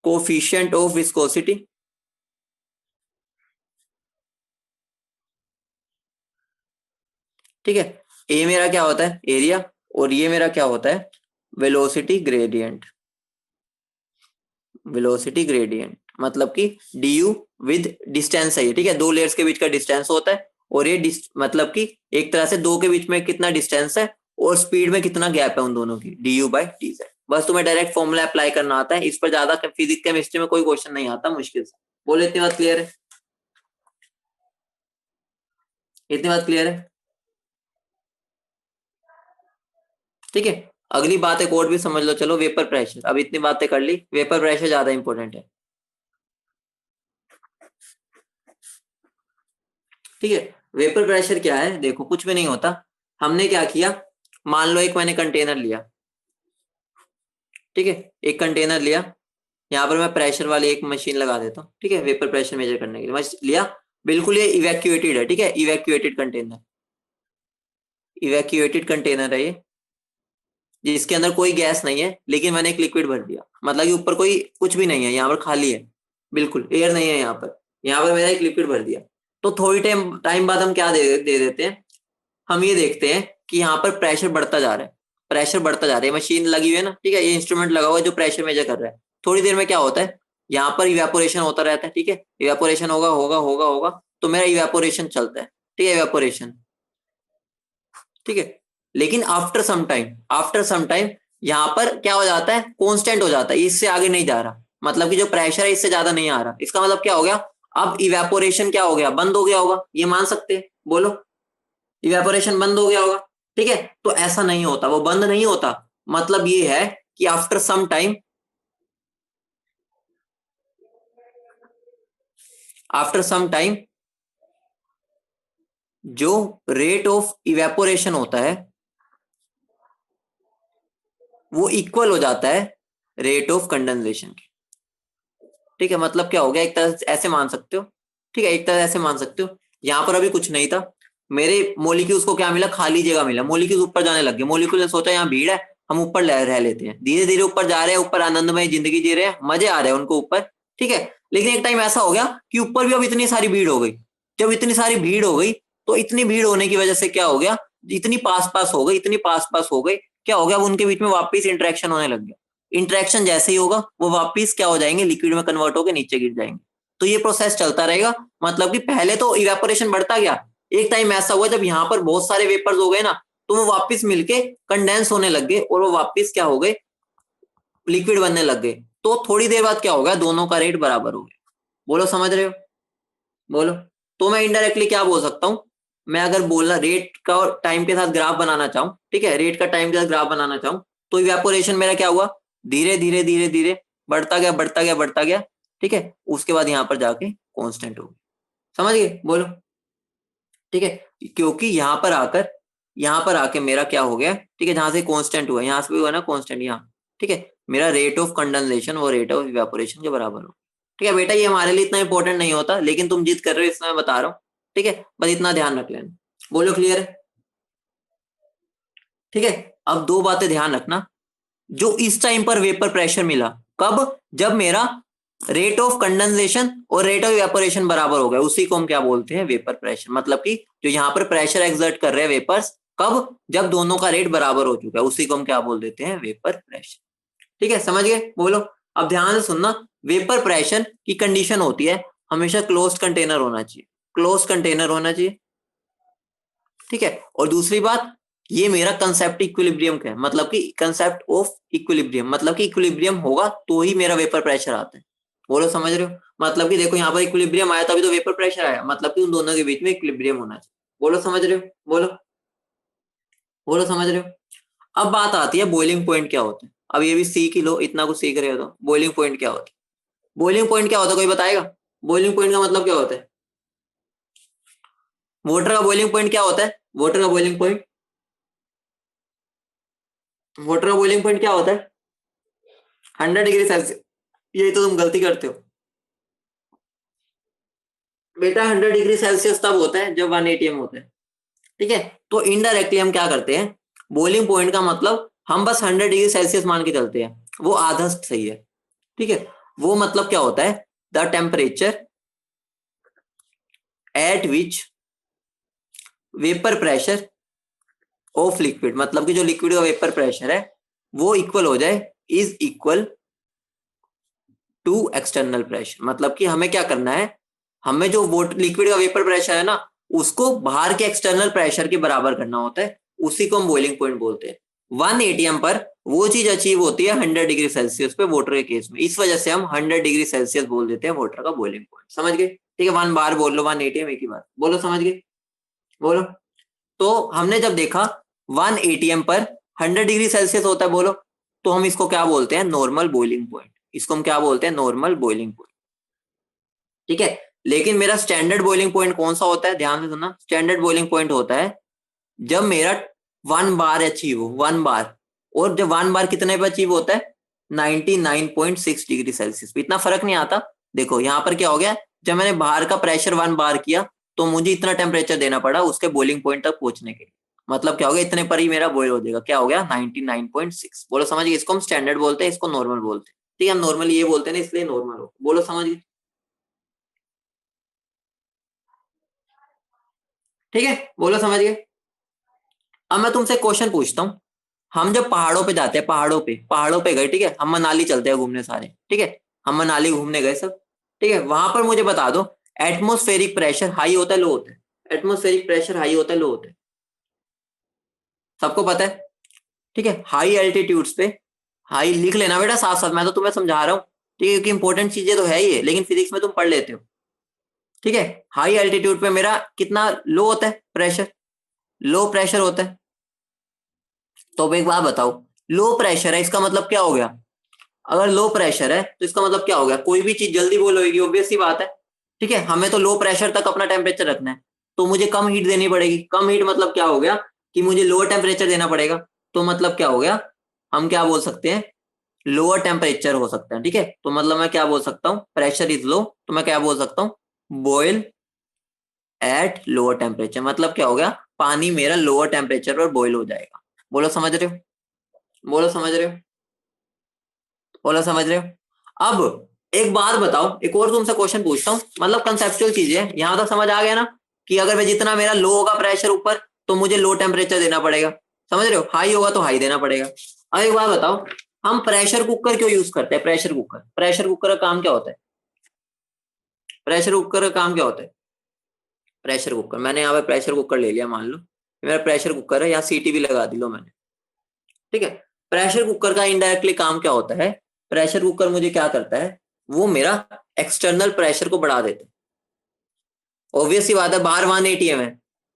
कोफिशिएंट ऑफ विस्कोसिटी। ठीक है, ए मेरा क्या होता है, एरिया, और ये मेरा क्या होता है, वेलोसिटी ग्रेडियंट। वेलोसिटी ग्रेडियंट मतलब कि डी यू विद डिस्टेंस है ये। ठीक है, दो लेयर्स के बीच का डिस्टेंस होता है, और ये मतलब कि एक तरह से दो के बीच में कितना डिस्टेंस है और स्पीड में कितना गैप है उन दोनों की, D you by D Z. बस तुम्हें डायरेक्ट फॉर्मूला अप्लाई करना आता है, इस पर ज्यादा फिजिक्स केमिस्ट्री में कोई क्वेश्चन नहीं आता मुश्किल से। बोलो इतनी बात क्लियर है? इतनी बात क्लियर है? ठीक है, अगली बात एक और भी समझ लो, चलो वेपर प्रेशर। अब इतनी बातें कर ली, वेपर प्रेशर ज्यादा इंपॉर्टेंट है। ठीक है, वेपर प्रेशर क्या है, देखो कुछ भी नहीं होता। हमने क्या किया, मान लो एक मैंने कंटेनर लिया। ठीक है, एक कंटेनर लिया, यहाँ पर मैं प्रेशर वाली एक मशीन लगा देता हूँ। ठीक है, वेपर प्रेशर मेजर करने के लिए मैं लिया, बिल्कुल ये इवैक्यूएटेड है। ठीक है, इवैक्यूएटेड कंटेनर, इवैक्यूएटेड कंटेनर है ये, जिसके अंदर कोई गैस नहीं है, लेकिन मैंने एक लिक्विड भर दिया। मतलब कि ऊपर कोई कुछ भी नहीं है, यहाँ पर खाली है, बिल्कुल एयर नहीं है यहाँ पर। यहाँ पर मैंने एक लिक्विड भर दिया, तो थोड़ी टाइम टाइम बाद हम क्या दे देते हैं, हम ये देखते हैं कि यहाँ पर प्रेशर बढ़ता जा रहा है। प्रेशर बढ़ता जा रहा है, मशीन लगी हुई है ना, ठीक है, ये इंस्ट्रूमेंट लगा हुआ है जो प्रेशर मेजर कर रहा है। थोड़ी देर में क्या होता है, यहाँ पर इवेपोरेशन होता रहता है। ठीक है, इवेपोरेशन होगा होगा होगा होगा, तो मेरा इवेपोरेशन चलता है, ठीक है, इवेपोरेशन, ठीक है। लेकिन आफ्टर सम टाइम यहाँ पर क्या हो जाता है, कांस्टेंट हो जाता है, इससे आगे नहीं जा रहा, मतलब कि जो प्रेशर है इससे ज्यादा नहीं आ रहा। इसका मतलब क्या हो गया, अब इवेपोरेशन क्या हो गया, बंद हो गया होगा, ये मान सकते हैं, बोलो, इवेपोरेशन बंद हो गया होगा, ठीक है। तो ऐसा नहीं होता, वो बंद नहीं होता, मतलब ये है कि आफ्टर सम टाइम जो रेट ऑफ इवेपोरेशन होता है वो इक्वल हो जाता है रेट ऑफ कंडेंसेशन के, ठीक है। मतलब क्या हो गया, एक तरह से ऐसे मान सकते हो, ठीक है, एक तरह ऐसे मान सकते हो, यहाँ पर अभी कुछ नहीं था, मेरे मोलिक्यूल्स को क्या मिला, खाली जगह मिला, मोलिक्यूल्स ऊपर जाने लग गए, मोलिक्यूल ने सोचा यहाँ भीड़ है, हम ऊपर रह लेते हैं, धीरे धीरे ऊपर जा रहे हैं, ऊपर आनंदमय जिंदगी जी रहे हैं, मजे आ रहे हैं उनको ऊपर, ठीक है। लेकिन एक टाइम ऐसा हो गया कि ऊपर भी अब इतनी सारी भीड़ हो गई, जब इतनी सारी भीड़ हो गई तो इतनी भीड़ होने की वजह से क्या हो गया, इतनी पास पास हो गई, इतनी पास पास हो गई, क्या हो गया, अब उनके बीच में वापिस इंटरेक्शन होने लग गया, इंटरेक्शन जैसे ही होगा वो वापिस क्या हो जाएंगे, लिक्विड में कन्वर्ट होकर नीचे गिर जाएंगे। तो ये प्रोसेस चलता रहेगा, मतलब कि पहले तो इवेपोरेशन बढ़ता गया, एक टाइम ऐसा हुआ जब यहाँ पर बहुत सारे वेपर्स हो गए ना, तो वो वापिस मिलके कंडेंस होने लग गए और वो वापिस क्या हो गए, लिक्विड बनने लग गए। तो थोड़ी देर बाद क्या हो गया, दोनों का रेट बराबर हो गया। बोलो समझ रहे हो, बोलो। तो मैं इनडायरेक्टली क्या बोल सकता हूँ, मैं अगर बोलना रेट का टाइम के साथ ग्राफ बनाना चाहूँ, ठीक है, रेट का टाइम के साथ ग्राफ बनाना चाहूँ, तो इवेपोरेशन मेरा क्या हुआ, धीरे धीरे धीरे धीरे बढ़ता गया बढ़ता गया बढ़ता गया, ठीक है, उसके बाद यहाँ पर जाके कांस्टेंट हो गया, समझ गए, बोलो, ठीक है। क्योंकि यहाँ पर आके मेरा क्या हो गया, ठीक है, जहां से कांस्टेंट हुआ, यहाँ से भी हुआ ना कांस्टेंट यहाँ, ठीक है, मेरा रेट ऑफ कंडेंसेशन वो रेट ऑफ इवेपोरेशन के बराबर हो, ठीक है बेटा। ये हमारे लिए इतना इंपॉर्टेंट नहीं होता, लेकिन तुम जिद कर रहे हो इसमें मैं बता रहा हूँ, ठीक है, बस इतना ध्यान रख लेना। बोलो क्लियर है, ठीक है। अब दो बातें ध्यान रखना, जो इस टाइम पर वेपर प्रेशर मिला, कब, जब मेरा रेट ऑफ कंडेंसेशन और रेट ऑफ इवेपोरेशन बराबर हो गया, उसी को हम क्या बोलते हैं, वेपर प्रेशर। मतलब कि जो यहाँ पर प्रेशर एक्सर्ट कर रहे हैं वेपर्स, कब, जब दोनों का रेट बराबर हो चुका है, उसी को हम क्या बोल देते हैं, वेपर प्रेशर, ठीक है, समझ गए, बोलो। अब ध्यान से सुनना, वेपर प्रेशर की कंडीशन होती है हमेशा क्लोज्ड कंटेनर होना चाहिए, क्लोज्ड कंटेनर होना चाहिए, ठीक है। और दूसरी बात, ये मेरा कंसेप्ट इक्विलिब्रियम का है, मतलब कि कंसेप्ट ऑफ इक्विलिब्रियम, मतलब कि इक्विलिब्रियम होगा तो ही मेरा वेपर प्रेशर आता है। बोलो समझ रहे हो, मतलब कि देखो यहाँ पर इक्विलिब्रियम आया तभी तो वेपर प्रेशर आया, मतलब कि उन दोनों के बीच में इक्विलिब्रियम होना चाहिए। बोलो समझ रहे हो, बोलो, बोलो समझ रहे हो। अब बात आती है बॉइलिंग पॉइंट क्या होता है, अब ये भी सीख ही लो, इतना कुछ सीख रहे हो तो बॉइलिंग पॉइंट क्या होता है, बॉइलिंग पॉइंट क्या होता है, कोई बताएगा, बॉइलिंग पॉइंट का मतलब क्या होता है, वाटर का बॉइलिंग पॉइंट क्या होता है, वाटर का बॉइलिंग पॉइंट, वाटर का बॉइलिंग पॉइंट क्या होता है, 100 डिग्री सेल्सियस। यही तो तुम गलती करते हो बेटा, 100 डिग्री सेल्सियस तब होता है जब 1 ATM होता है, ठीक है। तो इनडायरेक्टली हम क्या करते हैं, बॉइलिंग पॉइंट का मतलब हम बस 100 डिग्री सेल्सियस मान के चलते हैं, वो आधा सही है, ठीक है। वो मतलब क्या होता है, the temperature at which vapour pressure of liquid, मतलब कि जो लिक्विड का वेपर प्रेशर है वो इक्वल हो जाए, is equal to external pressure. मतलब कि हमें क्या करना है, हमें जो लिक्विड का वेपर प्रेशर है ना, उसको बाहर के एक्सटर्नल प्रेशर के बराबर करना होता है, उसी को हम बॉइलिंग पॉइंट बोलते हैं। 1 ATM पर वो चीज अचीव होती है 100 डिग्री सेल्सियस पे वाटर के केस में, इस वजह से हम 100 डिग्री सेल्सियस बोल देते हैं वाटर का बॉइलिंग पॉइंट, समझ गए, ठीक है। 1 बार बोल लो, 1 ATM एक ही बार बोलो, समझ गए, बोलो। तो हमने जब देखा 1 ATM पर 100 डिग्री सेल्सियस होता है, बोलो, तो हम इसको क्या बोलते हैं, नॉर्मल बॉइलिंग पॉइंट, इसको हम क्या बोलते हैं, नॉर्मल बॉइलिंग पॉइंट, ठीक है। लेकिन मेरा स्टैंडर्ड बॉइलिंग पॉइंट कौन सा होता है, ध्यान से सुनना, स्टैंडर्ड बॉइलिंग पॉइंट होता है जब मेरा 1 बार अचीव हो, 1 बार, और जब 1 बार कितने पे अचीव होता है, 99.6 डिग्री सेल्सियस पे, इतना फर्क नहीं आता। देखो यहाँ पर क्या हो गया, जब मैंने बाहर का प्रेशर 1 बार किया तो मुझे इतना टेम्परेचर देना पड़ा उसके बॉइलिंग पॉइंट तक पहुंचने के लिए, मतलब क्या हो गया, इतने पर ही मेरा बॉयल हो जाएगा, क्या हो गया, 99.6। बोलो समझ गए, इसको हम स्टैंडर्ड बोलते हैं, इसको नॉर्मल बोलते हैं, ठीक है, हम नॉर्मल ये बोलते हैं ना, इसलिए नॉर्मल हो, बोलो समझ गए, ठीक है, बोलो समझ गए। अब मैं तुमसे क्वेश्चन पूछता हूँ, हम जब पहाड़ों पे जाते हैं, पहाड़ों पे गए, ठीक है, हम मनाली चलते हैं घूमने सारे, ठीक है, हम मनाली घूमने गए सब, ठीक है, वहां पर मुझे बता दो एटमोस्फेरिक प्रेशर हाई होता है लो होता है, एटमोस्फेरिक प्रेशर हाई होता है लो होता है, सबको पता है। ठीक है, हाई एल्टीट्यूड्स पे, हाई लिख लेना बेटा साथ साथ, मैं तो तुम्हें समझा रहा हूँ, ठीक है, क्योंकि इंपॉर्टेंट चीजें तो है ही, लेकिन फिजिक्स में तुम पढ़ लेते हो। ठीक है, हाई एल्टीट्यूड पे मेरा कितना लो होता है प्रेशर, लो प्रेशर होता है। तो अब एक बात बताओ, लो प्रेशर है इसका मतलब क्या हो गया, अगर लो प्रेशर है तो इसका मतलब क्या हो गया, कोई भी चीज जल्दी बोल होगी, ऑब्वियस सी बात है। ठीक है, हमें तो लो प्रेशर तक अपना टेम्परेचर रखना है, तो मुझे कम हीट देनी पड़ेगी। कम हीट मतलब क्या हो गया कि मुझे लोअर टेम्परेचर देना पड़ेगा, तो मतलब क्या हो गया, हम क्या बोल सकते हैं, लोअर टेम्परेचर हो सकता है। ठीक है, तो मतलब मैं क्या बोल सकता हूँ, प्रेशर इज लो, तो मैं क्या बोल सकता हूँ, बॉयल एट लोअर टेम्परेचर। मतलब क्या हो गया, पानी मेरा लोअर टेम्परेचर पर बॉयल हो जाएगा। बोलो समझ रहे हो, बोलो समझ रहे हो, बोलो समझ रहे हो। अब एक बात बताओ, एक और तुमसे क्वेश्चन पूछता हूँ, मतलब कंसेप्चुअल चीज है, यहां तक समझ आ गया ना, कि अगर मैं जितना मेरा लो होगा प्रेशर ऊपर, तो मुझे लो टेम्परेचर देना पड़ेगा, समझ रहे हो, हाई होगा तो हाई देना पड़ेगा। अब एक बात बताओ, हम प्रेशर कुकर क्यों यूज करते हैं, प्रेशर कुकर, प्रेशर कुकर का काम क्या होता है, प्रेशर कुकर का काम क्या होता है, प्रेशर कुकर, मैंने यहाँ पे प्रेशर कुकर ले लिया, मान लो मेरा प्रेशर कुकर है, यहाँ सीटी भी लगा दी लो मैंने। ठीक है, प्रेशर कुकर का इनडायरेक्टली काम क्या होता है, प्रेशर कुकर मुझे क्या करता है, वो मेरा एक्सटर्नल प्रेशर को बढ़ा देता है। ऑब्वियस सी बात है, बाहर 1 atm है,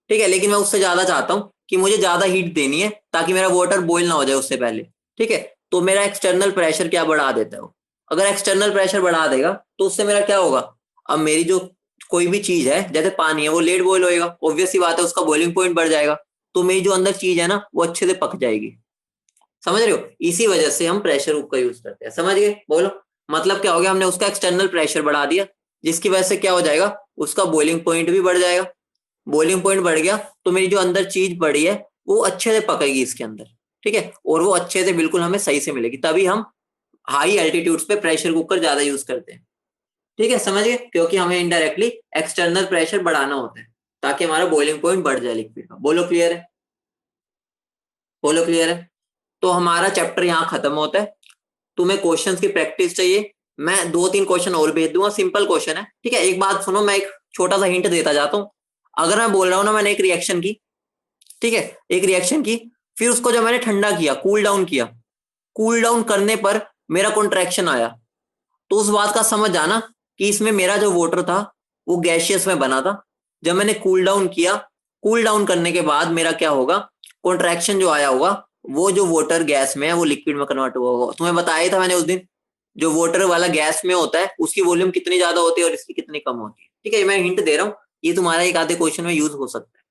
ठीक है, लेकिन मैं उससे ज्यादा चाहता हूँ कि मुझे ज्यादा हीट देनी है ताकि मेरा वाटर बॉईल ना हो जाए उससे पहले। ठीक है, तो मेरा एक्सटर्नल प्रेशर क्या बढ़ा देता है वो, अगर एक्सटर्नल प्रेशर बढ़ा देगा तो उससे मेरा क्या होगा, अब मेरी जो कोई भी चीज है जैसे पानी है वो लेट बॉईल होएगा, ऑब्वियस सी बात है, उसका बॉइलिंग पॉइंट बढ़ जाएगा, तो मेरी जो अंदर चीज है ना वो अच्छे से पक जाएगी। समझ रहे हो, इसी वजह से हम प्रेशर कुकर यूज करते हैं, समझ गए, बोलो। मतलब क्या हो गया, हमने उसका एक्सटर्नल प्रेशर बढ़ा दिया, जिसकी वजह से क्या हो जाएगा, उसका बॉइलिंग पॉइंट भी बढ़ जाएगा, बॉइलिंग पॉइंट बढ़ गया तो मेरी जो अंदर चीज बढ़ी है वो अच्छे से पकेगी इसके अंदर। ठीक है, और वो अच्छे से बिल्कुल हमें सही से मिलेगी, तभी हम हाई एल्टीट्यूड्स पे प्रेशर कुकर ज्यादा यूज करते हैं। ठीक है, समझ गए, क्योंकि हमें इनडायरेक्टली एक्सटर्नल प्रेशर बढ़ाना होता है ताकि हमारा बॉइलिंग पॉइंट बढ़ जाए लिक्विड का। बोलो क्लियर है, बोलो क्लियर है। तो हमारा चैप्टर यहाँ खत्म होता है, तुम्हें क्वेश्चंस की प्रैक्टिस चाहिए, मैं 2-3 क्वेश्चन और भेज दूंगा, सिंपल क्वेश्चन है। ठीक है, एक बात सुनो, मैं एक छोटा सा हिंट देता जाता हूँ, अगर मैं बोल रहा हूँ ना मैंने एक रिएक्शन की, ठीक है, एक रिएक्शन की, फिर उसको जब मैंने ठंडा किया, कूल डाउन किया, कूल डाउन करने पर मेरा कॉन्ट्रैक्शन आया, तो उस बात का समझ आना कि इसमें मेरा जो वाटर था वो गैसियस में बना था, जब मैंने कूल डाउन किया, कूल डाउन करने के बाद मेरा क्या होगा, कॉन्ट्रैक्शन जो आया होगा, वो जो वाटर गैस में है वो लिक्विड में कन्वर्ट हुआ होगा। तुम्हें बताया था मैंने उस दिन, जो वाटर वाला गैस में होता है उसकी वॉल्यूम कितनी ज्यादा होती है और इसकी कितनी कम होती है। ठीक है, मैं हिंट दे रहा हूँ, ये तुम्हारा एक आधे क्वेश्चन में यूज हो सकता है,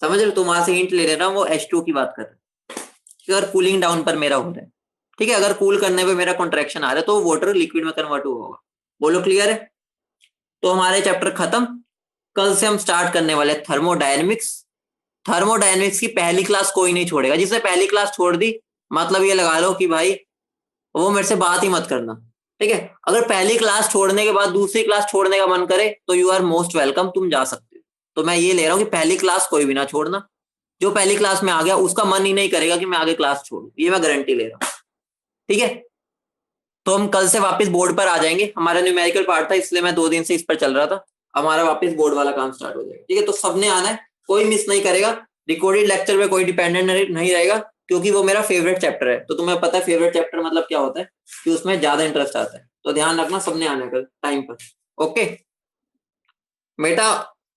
समझ रहे हो, तुम वहां से हिंट ले रहा हूँ, वो H2 की बात कर रहे हैं, अगर कूलिंग डाउन पर मेरा हो रहा है, ठीक है, अगर कूल करने पे मेरा कॉन्ट्रैक्शन आ रहा है तो वाटर लिक्विड में कन्वर्ट हुआ होगा। बोलो क्लियर है। तो हमारे चैप्टर खत्म, कल से हम स्टार्ट करने वाले थर्मोडायनेमिक्स। थर्मोडायनेमिक्स की पहली क्लास कोई नहीं छोड़ेगा, जिसने पहली क्लास छोड़ दी मतलब ये लगा लो कि भाई वो मेरे से बात ही मत करना। ठीक है, अगर पहली क्लास छोड़ने के बाद दूसरी क्लास छोड़ने का मन करे तो यू आर मोस्ट वेलकम, तुम जा सकते हो। तो मैं ये ले रहा हूँ कि पहली क्लास कोई भी ना छोड़ना, जो पहली क्लास में आ गया उसका मन ही नहीं करेगा कि मैं आगे क्लास छोड़ू, ये मैं गारंटी ले रहा हूँ। ठीक है, तो हम कल से वापस बोर्ड पर आ जाएंगे, हमारा न्यूमेरिकल पार्ट था इसलिए मैं 2 दिन से इस पर चल रहा था, हमारा वापस बोर्ड वाला काम स्टार्ट हो जाएगा। ठीक है, तो सबने आना है, कोई मिस नहीं करेगा, रिकॉर्डेड लेक्चर पे कोई डिपेंडेंट नहीं रहेगा, क्योंकि वो मेरा फेवरेट चैप्टर है। तो तुम्हें पता है फेवरेट चैप्टर मतलब क्या होता है, कि उसमें ज्यादा इंटरेस्ट आता है, तो ध्यान रखना सबने आने का टाइम पर। ओके बेटा,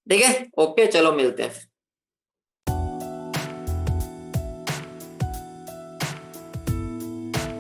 ठीक है, ओके, चलो मिलते हैं।